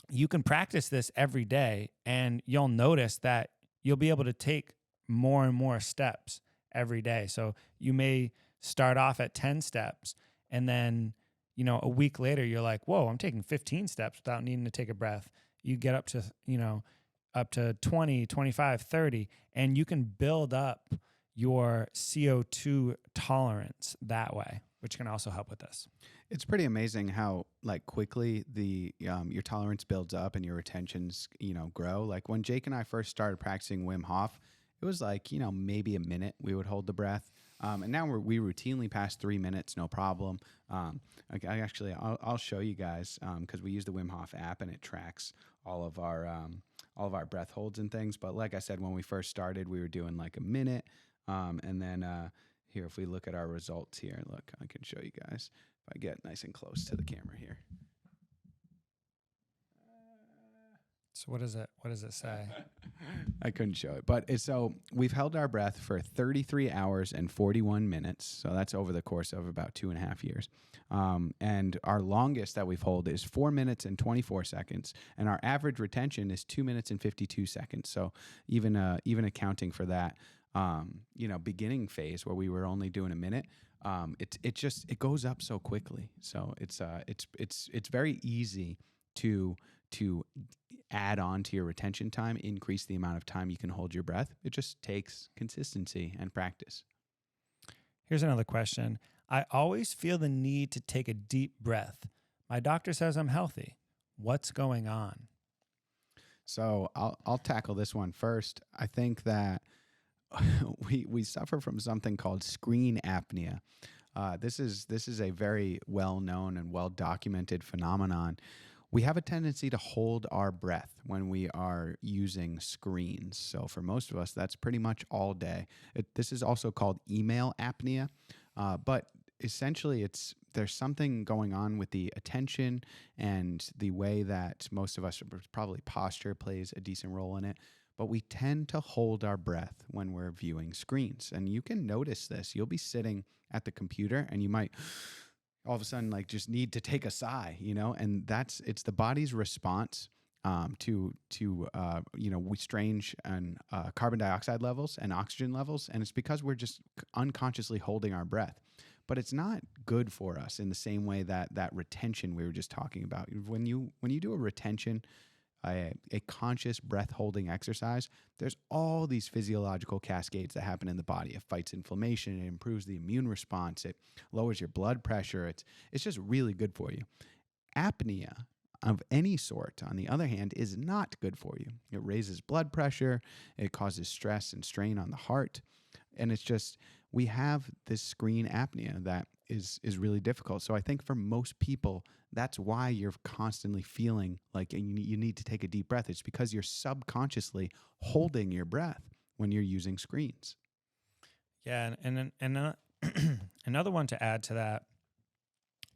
you can practice this every day, and you'll notice that you'll be able to take more and more steps every day. So you may start off at 10 steps, and then, a week later, you're like, whoa, I'm taking 15 steps without needing to take a breath. You get up to 20, 25, 30, and you can build up your CO2 tolerance that way, which can also help with this. It's pretty amazing how quickly the your tolerance builds up and your retentions grow. Like when Jake and I first started practicing Wim Hof, it was maybe a minute we would hold the breath, and now we routinely pass 3 minutes, no problem. I'll show you guys because we use the Wim Hof app and it tracks all of our breath holds and things. But like I said, when we first started, we were doing like a minute, and then here, if we look at our results here, look, I can show you guys. If I get nice and close to the camera here. So what does it say? I couldn't show it, but so we've held our breath for 33 hours and 41 minutes. So that's over the course of about 2.5 years. And our longest that we've held is 4 minutes and 24 seconds. And our average retention is 2 minutes and 52 seconds. So even accounting for that, beginning phase where we were only doing a minute, it goes up so quickly. So it's very easy to add on to your retention time, increase the amount of time you can hold your breath. It just takes consistency and practice. Here's another question. I always feel the need to take a deep breath. My doctor says I'm healthy. What's going on? So I'll tackle this one first. I think that we suffer from something called screen apnea. This is a very well-known and well-documented phenomenon. We have a tendency to hold our breath when we are using screens. So for most of us, that's pretty much all day. This is also called email apnea, but essentially there's something going on with the attention and the way that most of us, probably posture plays a decent role in it. But we tend to hold our breath when we're viewing screens. And you can notice this. You'll be sitting at the computer and you might all of a sudden just need to take a sigh, and it's the body's response to strange and carbon dioxide levels and oxygen levels. And it's because we're just unconsciously holding our breath. But it's not good for us in the same way that retention we were just talking about. When you do a retention, a conscious breath holding exercise, there's all these physiological cascades that happen in the body. It fights inflammation, it improves the immune response, it lowers your blood pressure. It's just really good for you. Apnea of any sort, on the other hand, is not good for you. It raises blood pressure, it causes stress and strain on the heart, and it's just, we have this screen apnea that is really difficult. So I think for most people, that's why you're constantly feeling like you need to take a deep breath. It's because you're subconsciously holding your breath when you're using screens. Yeah, and another one to add to that,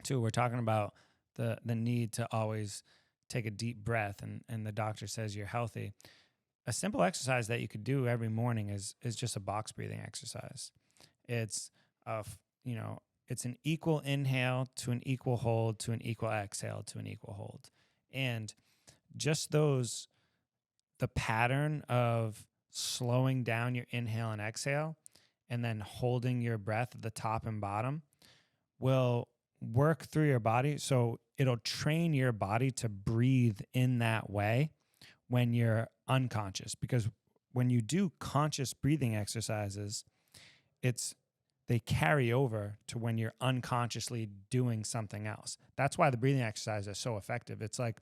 too, we're talking about the need to always take a deep breath, and the doctor says you're healthy. A simple exercise that you could do every morning is just a box breathing exercise. It's it's an equal inhale to an equal hold to an equal exhale to an equal hold. And just the pattern of slowing down your inhale and exhale and then holding your breath at the top and bottom will work through your body. So it'll train your body to breathe in that way when you're unconscious. Because when you do conscious breathing exercises, they carry over to when you're unconsciously doing something else. That's why the breathing exercise is so effective. It's like,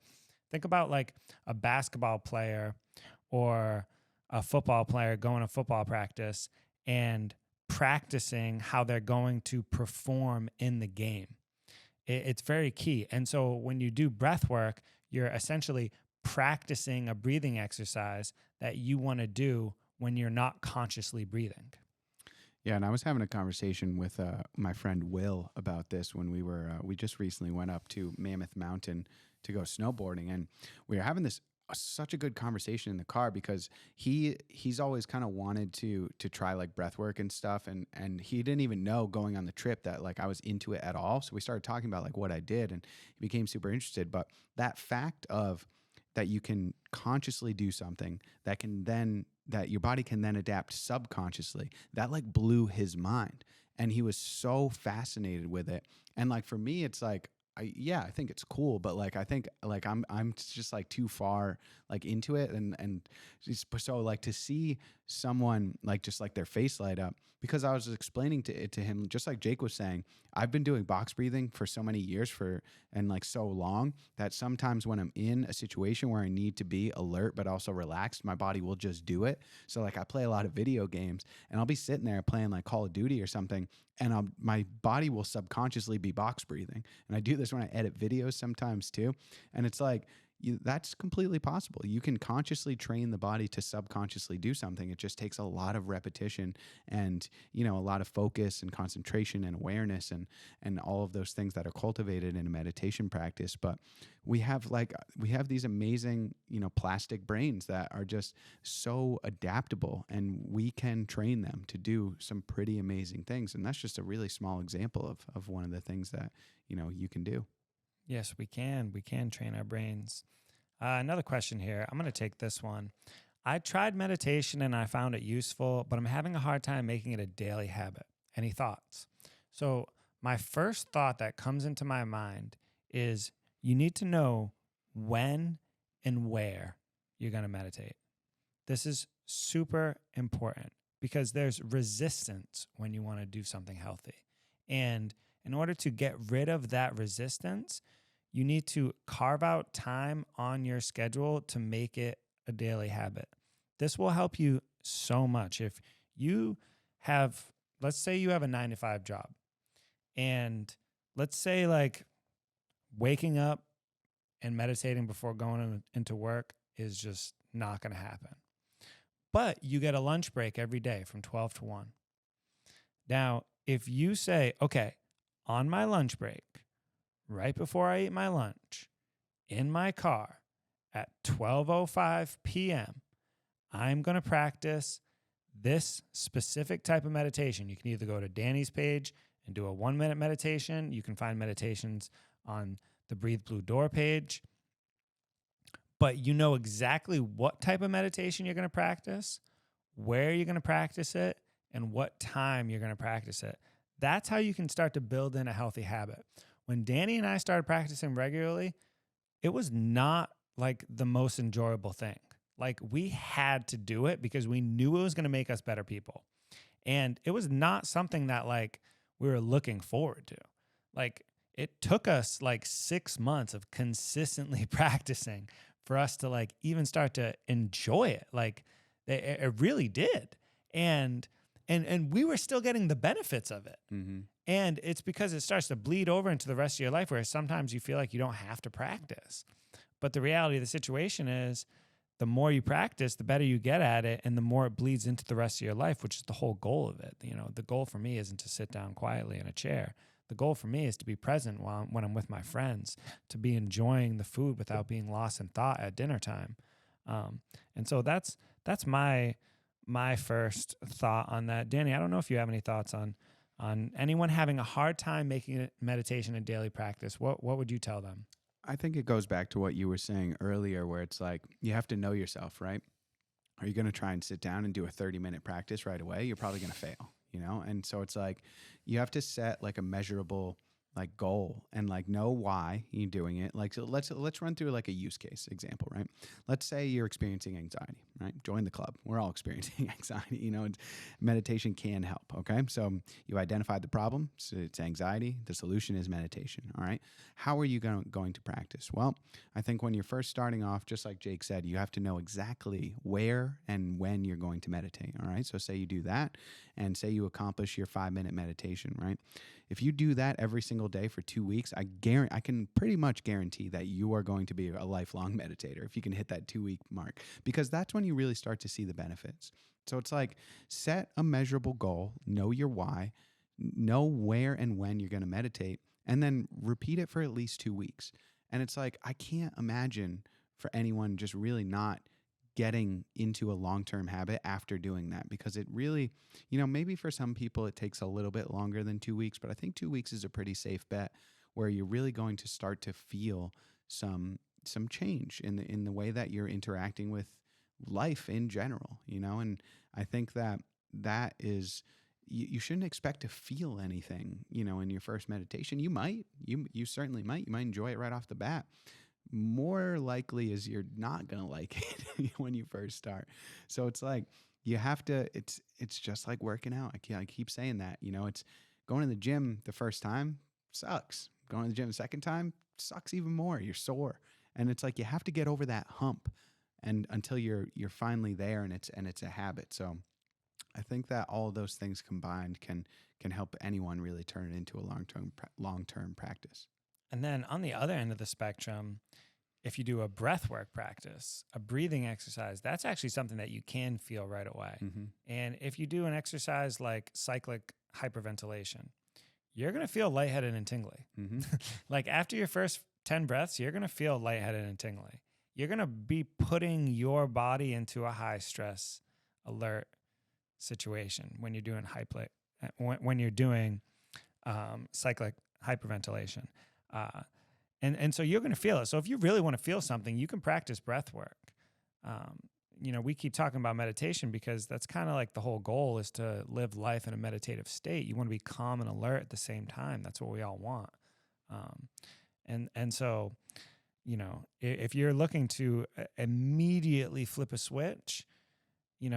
think about like a basketball player or a football player going to football practice and practicing how they're going to perform in the game. It's very key. And so when you do breath work, you're essentially practicing a breathing exercise that you want to do when you're not consciously breathing. Yeah, and I was having a conversation with my friend Will about this when we just recently went up to Mammoth Mountain to go snowboarding, and we were having this such a good conversation in the car because he's always kind of wanted to try like breath work and stuff, and he didn't even know going on the trip that like I was into it at all. So we started talking about like what I did, and he became super interested. But that fact of that you can consciously do something that your body can then adapt subconsciously, that like blew his mind, and he was so fascinated with it. And like for me, it's like I think it's cool, but like I think like I'm just like too far like into it, and so like to see someone like just like their face light up, because I was explaining to him, just like Jake was saying, I've been doing box breathing for so many years and like so long that sometimes when I'm in a situation where I need to be alert but also relaxed, my body will just do it. So like I play a lot of video games, and I'll be sitting there playing like Call of Duty or something, and my body will subconsciously be box breathing. And I do this when I edit videos sometimes too. And it's like, that's completely possible. You can consciously train the body to subconsciously do something. It just takes a lot of repetition and, a lot of focus and concentration and awareness and all of those things that are cultivated in a meditation practice. But we have these amazing, plastic brains that are just so adaptable, and we can train them to do some pretty amazing things. And that's just a really small example of one of the things that, you can do. Yes, we can. We can train our brains. Another question here. I'm going to take this one. I tried meditation and I found it useful, but I'm having a hard time making it a daily habit. Any thoughts? So my first thought that comes into my mind is you need to know when and where you're going to meditate. This is super important because there's resistance when you want to do something healthy. And in order to get rid of that resistance, you need to carve out time on your schedule to make it a daily habit. This will help you so much. If you have, let's say you have a 9-to-5 job, and let's say like waking up and meditating before going into work is just not going to happen. But you get a lunch break every day from 12 to 1. Now, if you say, okay, on my lunch break, right before I eat my lunch, in my car at 12:05 p.m., I'm going to practice this specific type of meditation. You can either go to Danny's page and do a 1-minute meditation. You can find meditations on the Breathe Blue Door page. But you know exactly what type of meditation you're going to practice, where you're going to practice it, and what time you're going to practice it. That's how you can start to build in a healthy habit. When Danny and I started practicing regularly, it was not like the most enjoyable thing. Like we had to do it because we knew it was going to make us better people. And it was not something that like we were looking forward to. Like it took us like 6 months of consistently practicing for us to like even start to enjoy it. Like it really did. And we were still getting the benefits of it. Mm-hmm. And it's because it starts to bleed over into the rest of your life where sometimes you feel like you don't have to practice. But the reality of the situation is the more you practice, the better you get at it, and the more it bleeds into the rest of your life, which is the whole goal of it. The goal for me isn't to sit down quietly in a chair. The goal for me is to be present when I'm with my friends, to be enjoying the food without being lost in thought at dinner time. And so that's my first thought on that. Danny, I don't know if you have any thoughts on anyone having a hard time making meditation a daily practice. What would you tell them? I think it goes back to what you were saying earlier, where it's like you have to know yourself, right? Are you going to try and sit down and do a 30-minute practice right away? You're probably going to fail, And so it's like you have to set like a measurable like goal and like know why you're doing it. Like, so let's run through like a use case example, right? Let's say you're experiencing anxiety, right? Join the club. We're all experiencing anxiety, and meditation can help. Okay. So you identified the problem. So it's anxiety. The solution is meditation. All right. How are you going to practice? Well, I think when you're first starting off, just like Jake said, you have to know exactly where and when you're going to meditate. All right. So say you do that and say you accomplish your 5-minute meditation, right? If you do that every single day for 2 weeks, I can pretty much guarantee that you are going to be a lifelong meditator if you can hit that 2-week mark, because that's when you really start to see the benefits. So it's like set a measurable goal, know your why, know where and when you're going to meditate, and then repeat it for at least 2 weeks. And it's like, I can't imagine for anyone just really not getting into a long-term habit after doing that, because it really, maybe for some people it takes a little bit longer than 2 weeks, but I think 2 weeks is a pretty safe bet where you're really going to start to feel some change in the way that you're interacting with life in general, and I think that is, you shouldn't expect to feel anything, in your first meditation. You certainly might. You might enjoy it right off the bat. More likely is you're not going to like it when you first start. So it's like, you have to, it's just like working out. I keep saying that, it's going to the gym the first time sucks. Going to the gym the second time sucks even more. You're sore. And it's like, you have to get over that hump and until you're finally there and it's a habit. So I think that all of those things combined can help anyone really turn it into a long-term practice. And then on the other end of the spectrum, if you do a breath work practice, a breathing exercise, that's actually something that you can feel right away. Mm-hmm. And if you do an exercise like cyclic hyperventilation, you're going to feel lightheaded and tingly. Mm-hmm. Like after your first 10 breaths, you're going to feel lightheaded and tingly. You're going to be putting your body into a high stress alert situation when you're doing cyclic hyperventilation. And so you're going to feel it. So if you really want to feel something, you can practice breath work. We keep talking about meditation because that's kind of like the whole goal is to live life in a meditative state. You want to be calm and alert at the same time. That's what we all want. And so, if you're looking to immediately flip a switch, you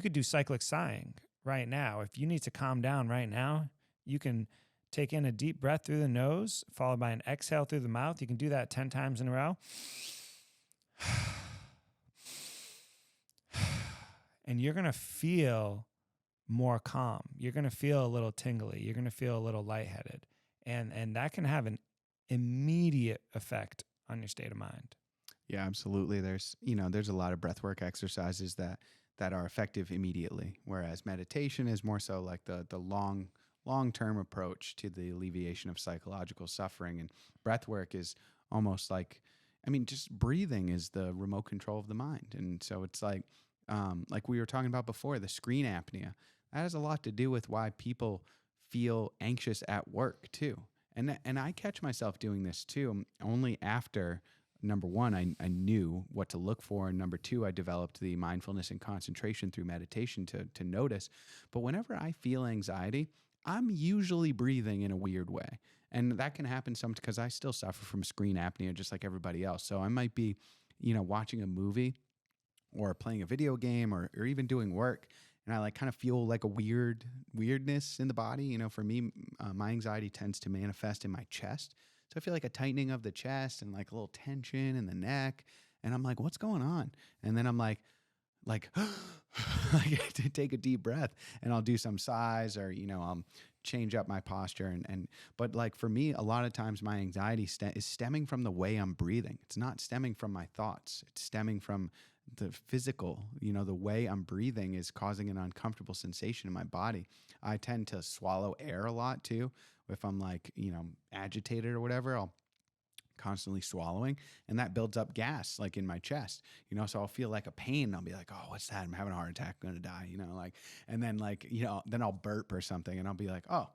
could do cyclic sighing right now. If you need to calm down right now, you can take in a deep breath through the nose, followed by an exhale through the mouth. You can do that 10 times in a row. And you're going to feel more calm. You're going to feel a little tingly. You're going to feel a little lightheaded. And that can have an immediate effect on your state of mind. Yeah, absolutely. There's a lot of breathwork exercises that are effective immediately, whereas meditation is more so like the long-term approach to the alleviation of psychological suffering. And breathwork is almost like, just breathing is the remote control of the mind. And so it's like we were talking about before, the screen apnea, that has a lot to do with why people feel anxious at work too. And I catch myself doing this too, only after, number one, I knew what to look for. And number two, I developed the mindfulness and concentration through meditation to notice. But whenever I feel anxiety, I'm usually breathing in a weird way. And that can happen because I still suffer from screen apnea just like everybody else. So I might be, watching a movie or playing a video game or even doing work. And I kind of feel like a weirdness in the body. For me, my anxiety tends to manifest in my chest. So I feel like a tightening of the chest and like a little tension in the neck. And I'm like, what's going on? And then I'm like to take a deep breath and I'll do some sighs or, I'll change up my posture. But like for me, a lot of times my anxiety is stemming from the way I'm breathing. It's not stemming from my thoughts. It's stemming from the physical, the way I'm breathing is causing an uncomfortable sensation in my body. I tend to swallow air a lot too. If I'm agitated or whatever, I'll constantly swallowing and that builds up gas in my chest, so I'll feel like a pain and I'll be like, oh, what's that? I'm having a heart attack. I'm going to die, and then then I'll burp or something and I'll be like, oh,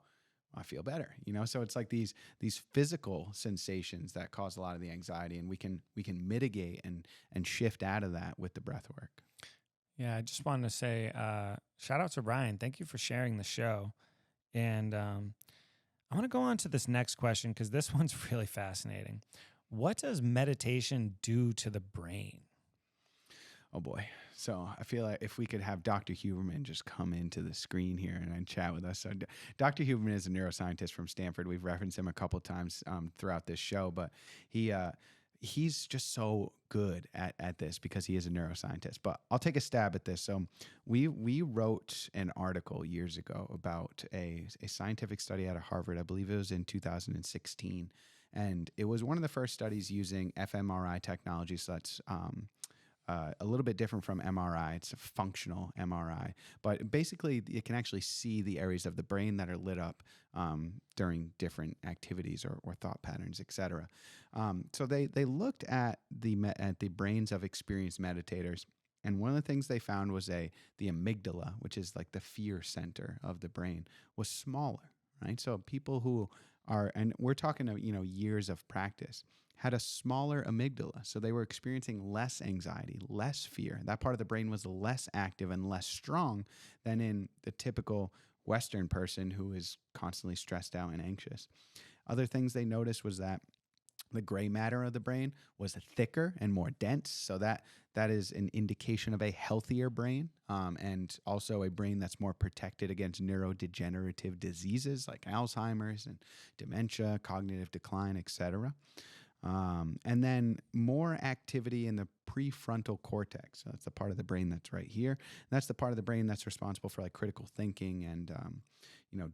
I feel better, so it's like these physical sensations that cause a lot of the anxiety, and we can mitigate and shift out of that with the breath work. Yeah. I just wanted to say, shout out to Ryan. Thank you for sharing the show. And, I want to go on to this next question because this one's really fascinating. What does meditation do to the brain? Oh boy. So I feel like if we could have Dr. Huberman just come into the screen here and chat with us. So Dr. Huberman is a neuroscientist from Stanford. We've referenced him a couple of times throughout this show, but he's just so good at this because he is a neuroscientist. But I'll take a stab at this. So we wrote an article years ago about a scientific study out of Harvard. I believe it was in 2016. And it was one of the first studies using fMRI technology. So that's a little bit different from MRI. It's a functional MRI, but basically it can actually see the areas of the brain that are lit up during different activities or thought patterns, etc. So they looked at the brains of experienced meditators, and one of the things they found was the amygdala, which is like the fear center of the brain, was smaller. Right, so people who are, and we're talking years of practice, had a smaller amygdala. So they were experiencing less anxiety, less fear. That part of the brain was less active and less strong than in the typical Western person who is constantly stressed out and anxious. Other things they noticed was that the gray matter of the brain was thicker and more dense. So that is an indication of a healthier brain, and also a brain that's more protected against neurodegenerative diseases like Alzheimer's and dementia, cognitive decline, etc. And then more activity in the prefrontal cortex. So that's the part of the brain that's right here. And that's the part of the brain that's responsible for like critical thinking and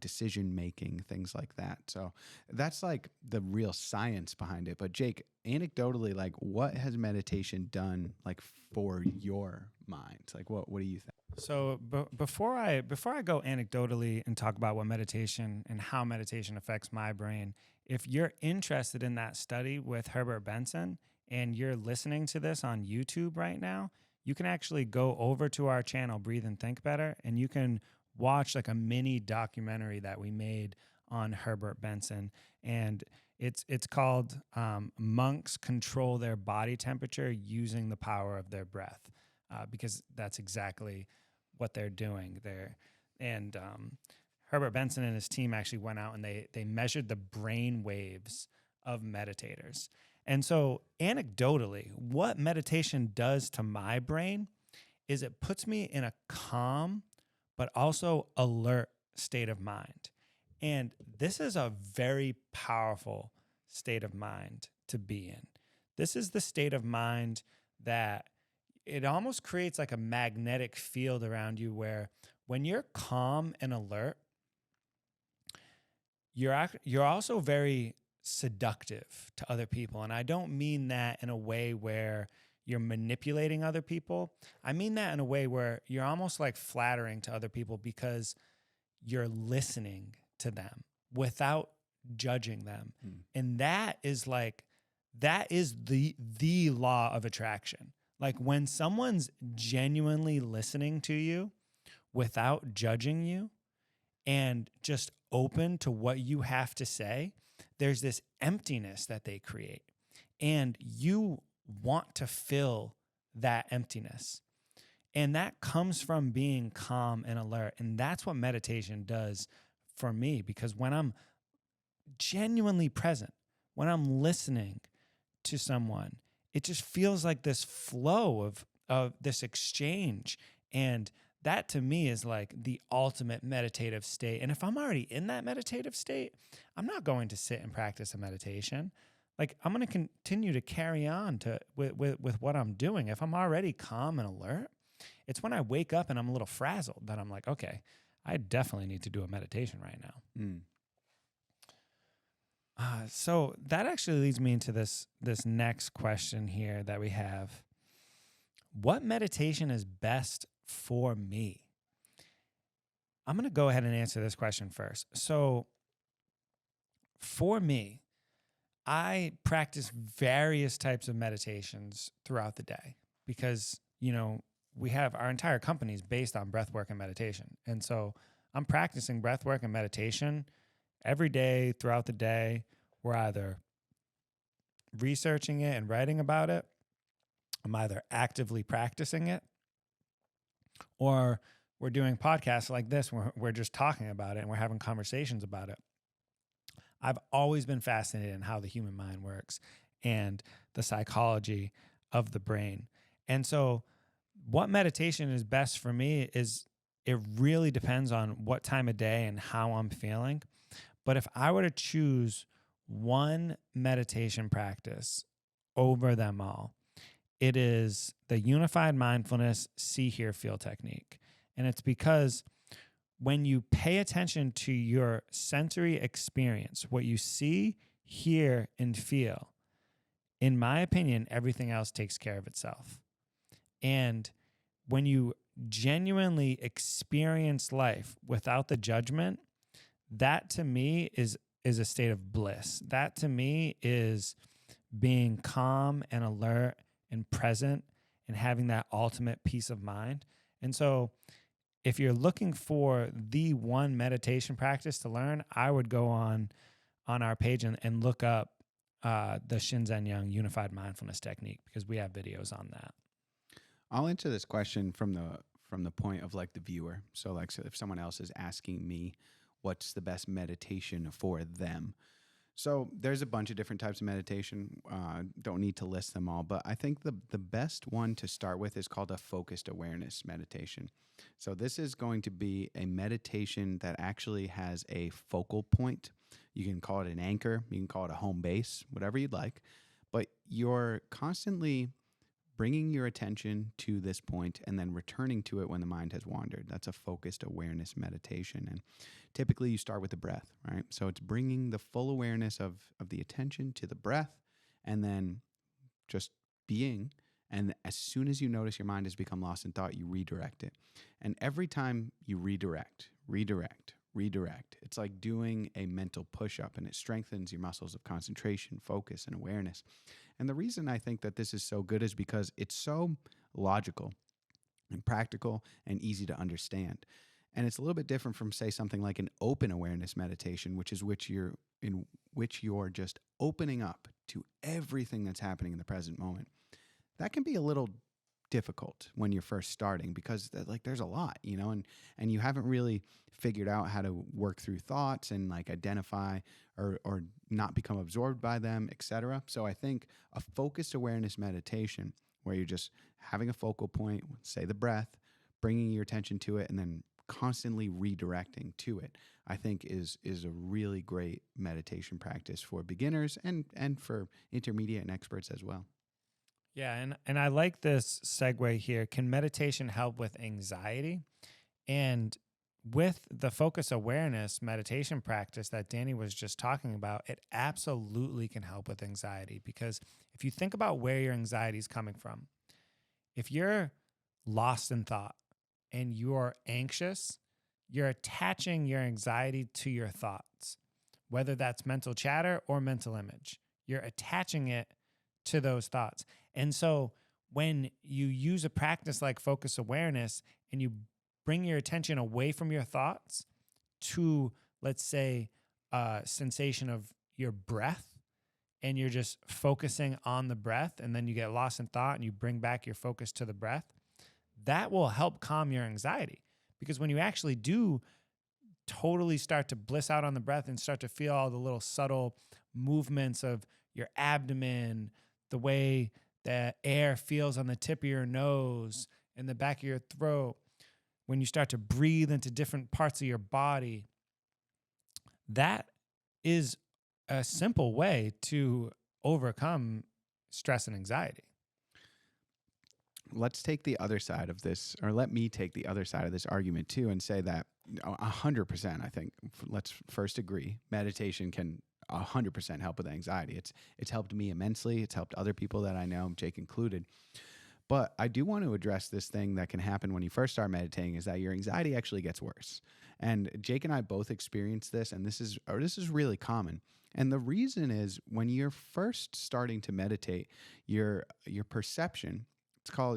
decision making, things like that. So that's like the real science behind it. But Jake, anecdotally, like what has meditation done like for your mind? Like what do you think? So before I go anecdotally and talk about what meditation and how meditation affects my brain, if you're interested in that study with Herbert Benson and you're listening to this on YouTube right now, you can actually go over to our channel, Breathe and Think Better, and you can watch like a mini documentary that we made on Herbert Benson. And it's called Monks Control Their Body Temperature Using the Power of Their Breath, because that's exactly what they're doing there. And Herbert Benson and his team actually went out and they measured the brain waves of meditators. And so anecdotally, what meditation does to my brain is it puts me in a calm but also alert state of mind. And this is a very powerful state of mind to be in. This is the state of mind that it almost creates like a magnetic field around you where when you're calm and alert, you're also very seductive to other people. And I don't mean that in a way where you're manipulating other people. I mean that in a way where you're almost like flattering to other people because you're listening to them without judging them. And that is the law of attraction. Like when someone's genuinely listening to you without judging you and just open to what you have to say, there's this emptiness that they create. And you want to fill that emptiness. And that comes from being calm and alert. And that's what meditation does for me, because when I'm genuinely present, when I'm listening to someone, it just feels like this flow of this exchange. And that to me is like the ultimate meditative state. And if I'm already in that meditative state, I'm not going to sit and practice a meditation. Like I'm going to continue to carry on with what I'm doing. If I'm already calm and alert, it's when I wake up and I'm a little frazzled that I'm like, okay, I definitely need to do a meditation right now. So that actually leads me into this next question here that we have. What meditation is best for me? I'm going to go ahead and answer this question first. So for me, I practice various types of meditations throughout the day because, we have our entire company is based on breath work and meditation. And so I'm practicing breath work and meditation every day throughout the day. We're either researching it and writing about it. I'm either actively practicing it, or we're doing podcasts like this where we're just talking about it and we're having conversations about it. I've always been fascinated in how the human mind works and the psychology of the brain. And so what meditation is best for me is it really depends on what time of day and how I'm feeling. But if I were to choose one meditation practice over them all, it is the unified mindfulness see, hear, feel technique. And it's because when you pay attention to your sensory experience, what you see, hear, and feel, in my opinion, everything else takes care of itself. And when you genuinely experience life without the judgment, that to me is a state of bliss. That to me is being calm and alert and present and having that ultimate peace of mind. And so if you're looking for the one meditation practice to learn, I would go on our page and look up the Shinzen Young Unified Mindfulness Technique, because we have videos on that. I'll answer this question from the point of like the viewer. So if someone else is asking me what's the best meditation for them. So there's a bunch of different types of meditation. Don't need to list them all, but I think the best one to start with is called a focused awareness meditation. So this is going to be a meditation that actually has a focal point. You can call it an anchor, you can call it a home base, whatever you'd like, but you're constantly bringing your attention to this point and then returning to it when the mind has wandered. That's a focused awareness meditation. And typically you start with the breath, right? So it's bringing the full awareness of the attention to the breath and then just being. And as soon as you notice your mind has become lost in thought, you redirect it. And every time you redirect, it's like doing a mental push-up, and it strengthens your muscles of concentration, focus, and awareness. And the reason I think that this is so good is because it's so logical and practical and easy to understand. And it's a little bit different from, say, something like an open awareness meditation, which you're just opening up to everything that's happening in the present moment. That can be a little difficult when you're first starting, because there's a lot, and you haven't really figured out how to work through thoughts and like identify or not become absorbed by them, etc. So I think a focused awareness meditation where you're just having a focal point, say the breath, bringing your attention to it, and then constantly redirecting to it, I think is a really great meditation practice for beginners and for intermediate and experts as well. Yeah, and I like this segue here. Can meditation help with anxiety? And with the focus awareness meditation practice that Danny was just talking about, it absolutely can help with anxiety, because if you think about where your anxiety is coming from, if you're lost in thought and you're anxious, you're attaching your anxiety to your thoughts, whether that's mental chatter or mental image. You're attaching it to those thoughts. And so when you use a practice like focus awareness and you bring your attention away from your thoughts to, let's say, a sensation of your breath, and you're just focusing on the breath, and then you get lost in thought and you bring back your focus to the breath, that will help calm your anxiety. Because when you actually do totally start to bliss out on the breath and start to feel all the little subtle movements of your abdomen, the way that air feels on the tip of your nose and the back of your throat, when you start to breathe into different parts of your body, that is a simple way to overcome stress and anxiety. Let's take the other side of this, or let me take the other side of this argument too, and say that 100%, I think, let's first agree, meditation can 100% help with anxiety. It's helped me immensely. It's helped other people that I know, Jake included. But I do want to address this thing that can happen when you first start meditating, is that your anxiety actually gets worse. And Jake and I both experienced this, and this is really common. And the reason is, when you're first starting to meditate, your perception,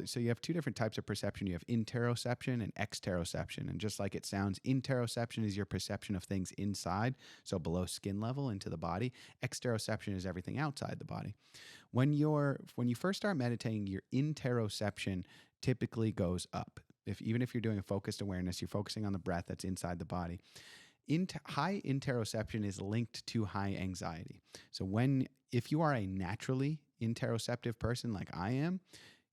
so you have two different types of perception. You have interoception and exteroception. And just like it sounds, interoception is your perception of things inside, so below skin level into the body. Exteroception is everything outside the body. When you first start meditating, your interoception typically goes up. Even if you're doing a focused awareness, you're focusing on the breath that's inside the body. High interoception is linked to high anxiety. So if you are a naturally interoceptive person like I am,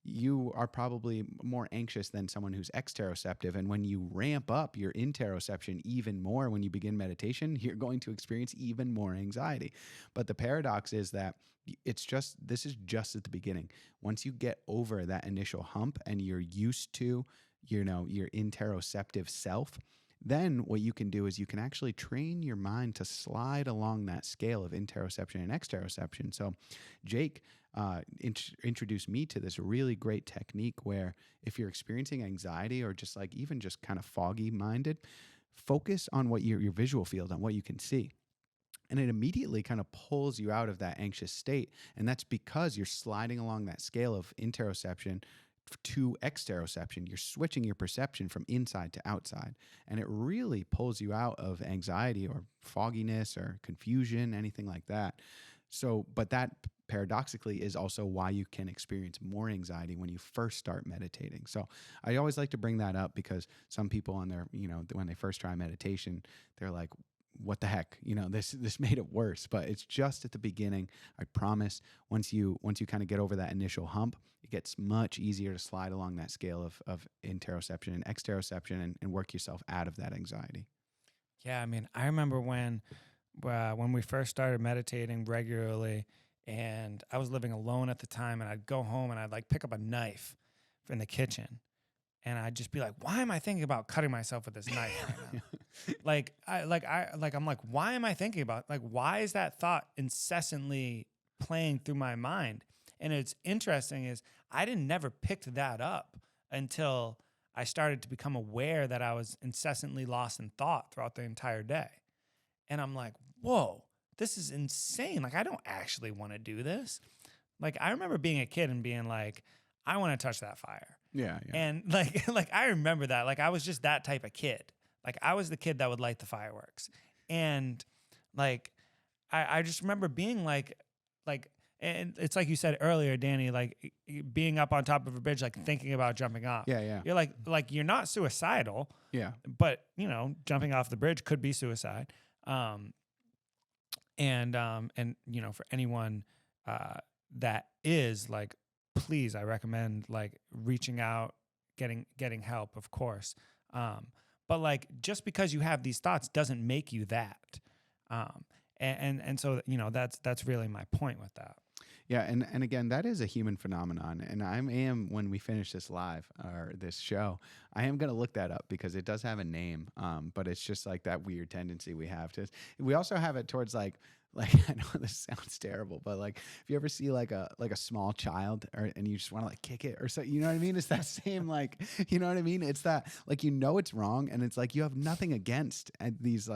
you are probably more anxious than someone who's exteroceptive. And when you ramp up your interoception even more when you begin meditation, you're going to experience even more anxiety. But the paradox is that this is just at the beginning. Once you get over that initial hump and you're used to, your interoceptive self, Then what you can do is you can actually train your mind to slide along that scale of interoception and exteroception. So Jake introduced me to this really great technique where if you're experiencing anxiety or just like even just kind of foggy minded, focus on what your visual field, on what you can see. And it immediately kind of pulls you out of that anxious state. And that's because you're sliding along that scale of interoception to exteroception. You're switching your perception from inside to outside. And it really pulls you out of anxiety or fogginess or confusion, anything like that. So, but that paradoxically is also why you can experience more anxiety when you first start meditating. So I always like to bring that up because some people on their, when they first try meditation, they're like, what the heck, this made it worse. But it's just at the beginning. I promise once you kind of get over that initial hump, it gets much easier to slide along that scale of interoception and exteroception and work yourself out of that anxiety. Yeah, I mean, I remember when we first started meditating regularly, and I was living alone at the time, and I'd go home and I'd like pick up a knife in the kitchen, and I'd just be like, why am I thinking about cutting myself with this knife right now? I'm like, why am I thinking about, like, why is that thought incessantly playing through my mind? And it's interesting is I never picked that up until I started to become aware that I was incessantly lost in thought throughout the entire day. And I'm like, whoa, this is insane. Like, I don't actually want to do this. Like, I remember being a kid and being like, I want to touch that fire. Yeah. And like I remember that. Like, I was just that type of kid. Like, I was the kid that would light the fireworks. And like, I just remember being like, and it's like you said earlier, Danny, like being up on top of a bridge, like thinking about jumping off. Yeah. You're like you're not suicidal. Yeah. But, jumping off the bridge could be suicide. And for anyone that is like, please, I recommend like reaching out, getting help, of course. But like, just because you have these thoughts doesn't make you that. And so, that's really my point with that. Yeah, and again, that is a human phenomenon. And I am, when we finish this live or this show, I am going to look that up because it does have a name. But it's just like that weird tendency we have to. We also have it towards like I know this sounds terrible, but like if you ever see like a small child and you just want to like kick it or so, you know what I mean? It's that same like, you know what I mean? It's that like, it's wrong, and it's like you have nothing against these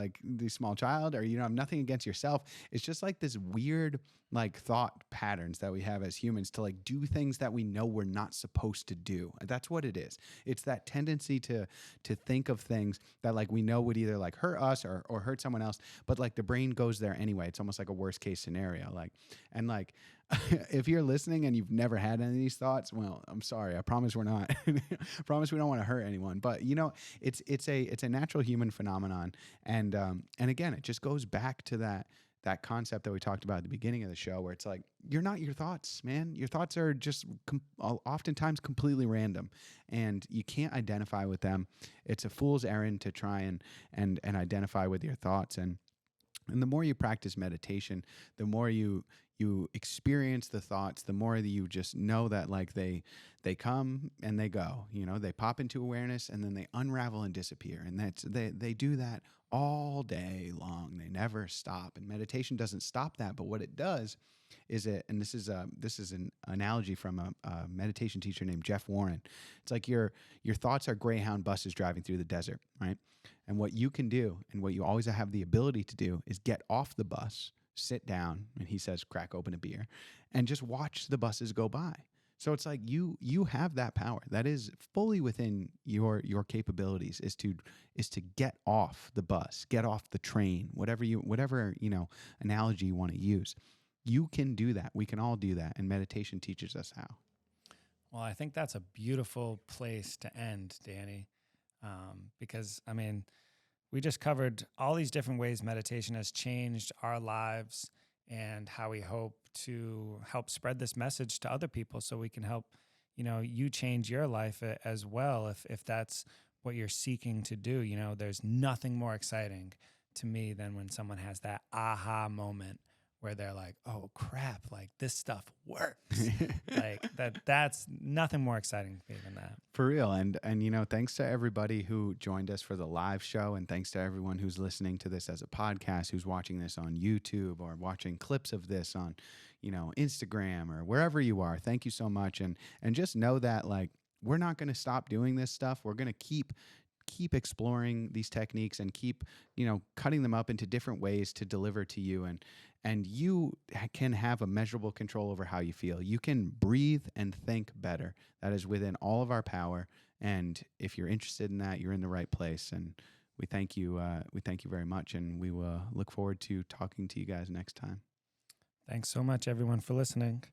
small child, or have nothing against yourself. It's just like this weird like thought patterns that we have as humans to like do things that we know we're not supposed to do. That's what it is. It's that tendency to think of things that like we know would either like hurt us or hurt someone else, but like the brain goes there anyway. It's almost like a worst case scenario. If you're listening and you've never had any of these thoughts, well, I'm sorry. I promise we're not. Promise we don't want to hurt anyone. But it's a natural human phenomenon, and again, it just goes back to that concept that we talked about at the beginning of the show, where it's like, you're not your thoughts, man. Your thoughts are just oftentimes completely random, and you can't identify with them. It's a fool's errand to try and identify with your thoughts. And the more you practice meditation, the more you experience the thoughts, the more that you just know that like they come and they go, they pop into awareness and then they unravel and disappear. And they do that all day long. They never stop. And meditation doesn't stop that. But what it does is and this is an analogy from a meditation teacher named Jeff Warren. It's like your thoughts are Greyhound buses driving through the desert, right? And what you can do, and what you always have the ability to do, is get off the bus, sit down, and he says, crack open a beer, and just watch the buses go by. So it's like you have that power that is fully within your capabilities, is to get off the bus, get off the train, whatever analogy you want to use. You can do that. We can all do that, and meditation teaches us how. Well, I think that's a beautiful place to end, Danny, because I mean, we just covered all these different ways meditation has changed our lives and how we hope to help spread this message to other people, so we can help, you change your life as well. If that's what you're seeking to do, there's nothing more exciting to me than when someone has that aha moment where they're like, oh crap, like this stuff works. Like that's nothing more exciting to me than that. For real. And thanks to everybody who joined us for the live show, and thanks to everyone who's listening to this as a podcast, who's watching this on YouTube or watching clips of this on, Instagram or wherever you are. Thank you so much. And just know that, like, we're not going to stop doing this stuff. We're going to keep exploring these techniques and keep, cutting them up into different ways to deliver to you. And you can have a measurable control over how you feel. You can breathe and think better. That is within all of our power. And if you're interested in that, you're in the right place. And we thank you. We thank you very much. And we will look forward to talking to you guys next time. Thanks so much, everyone, for listening.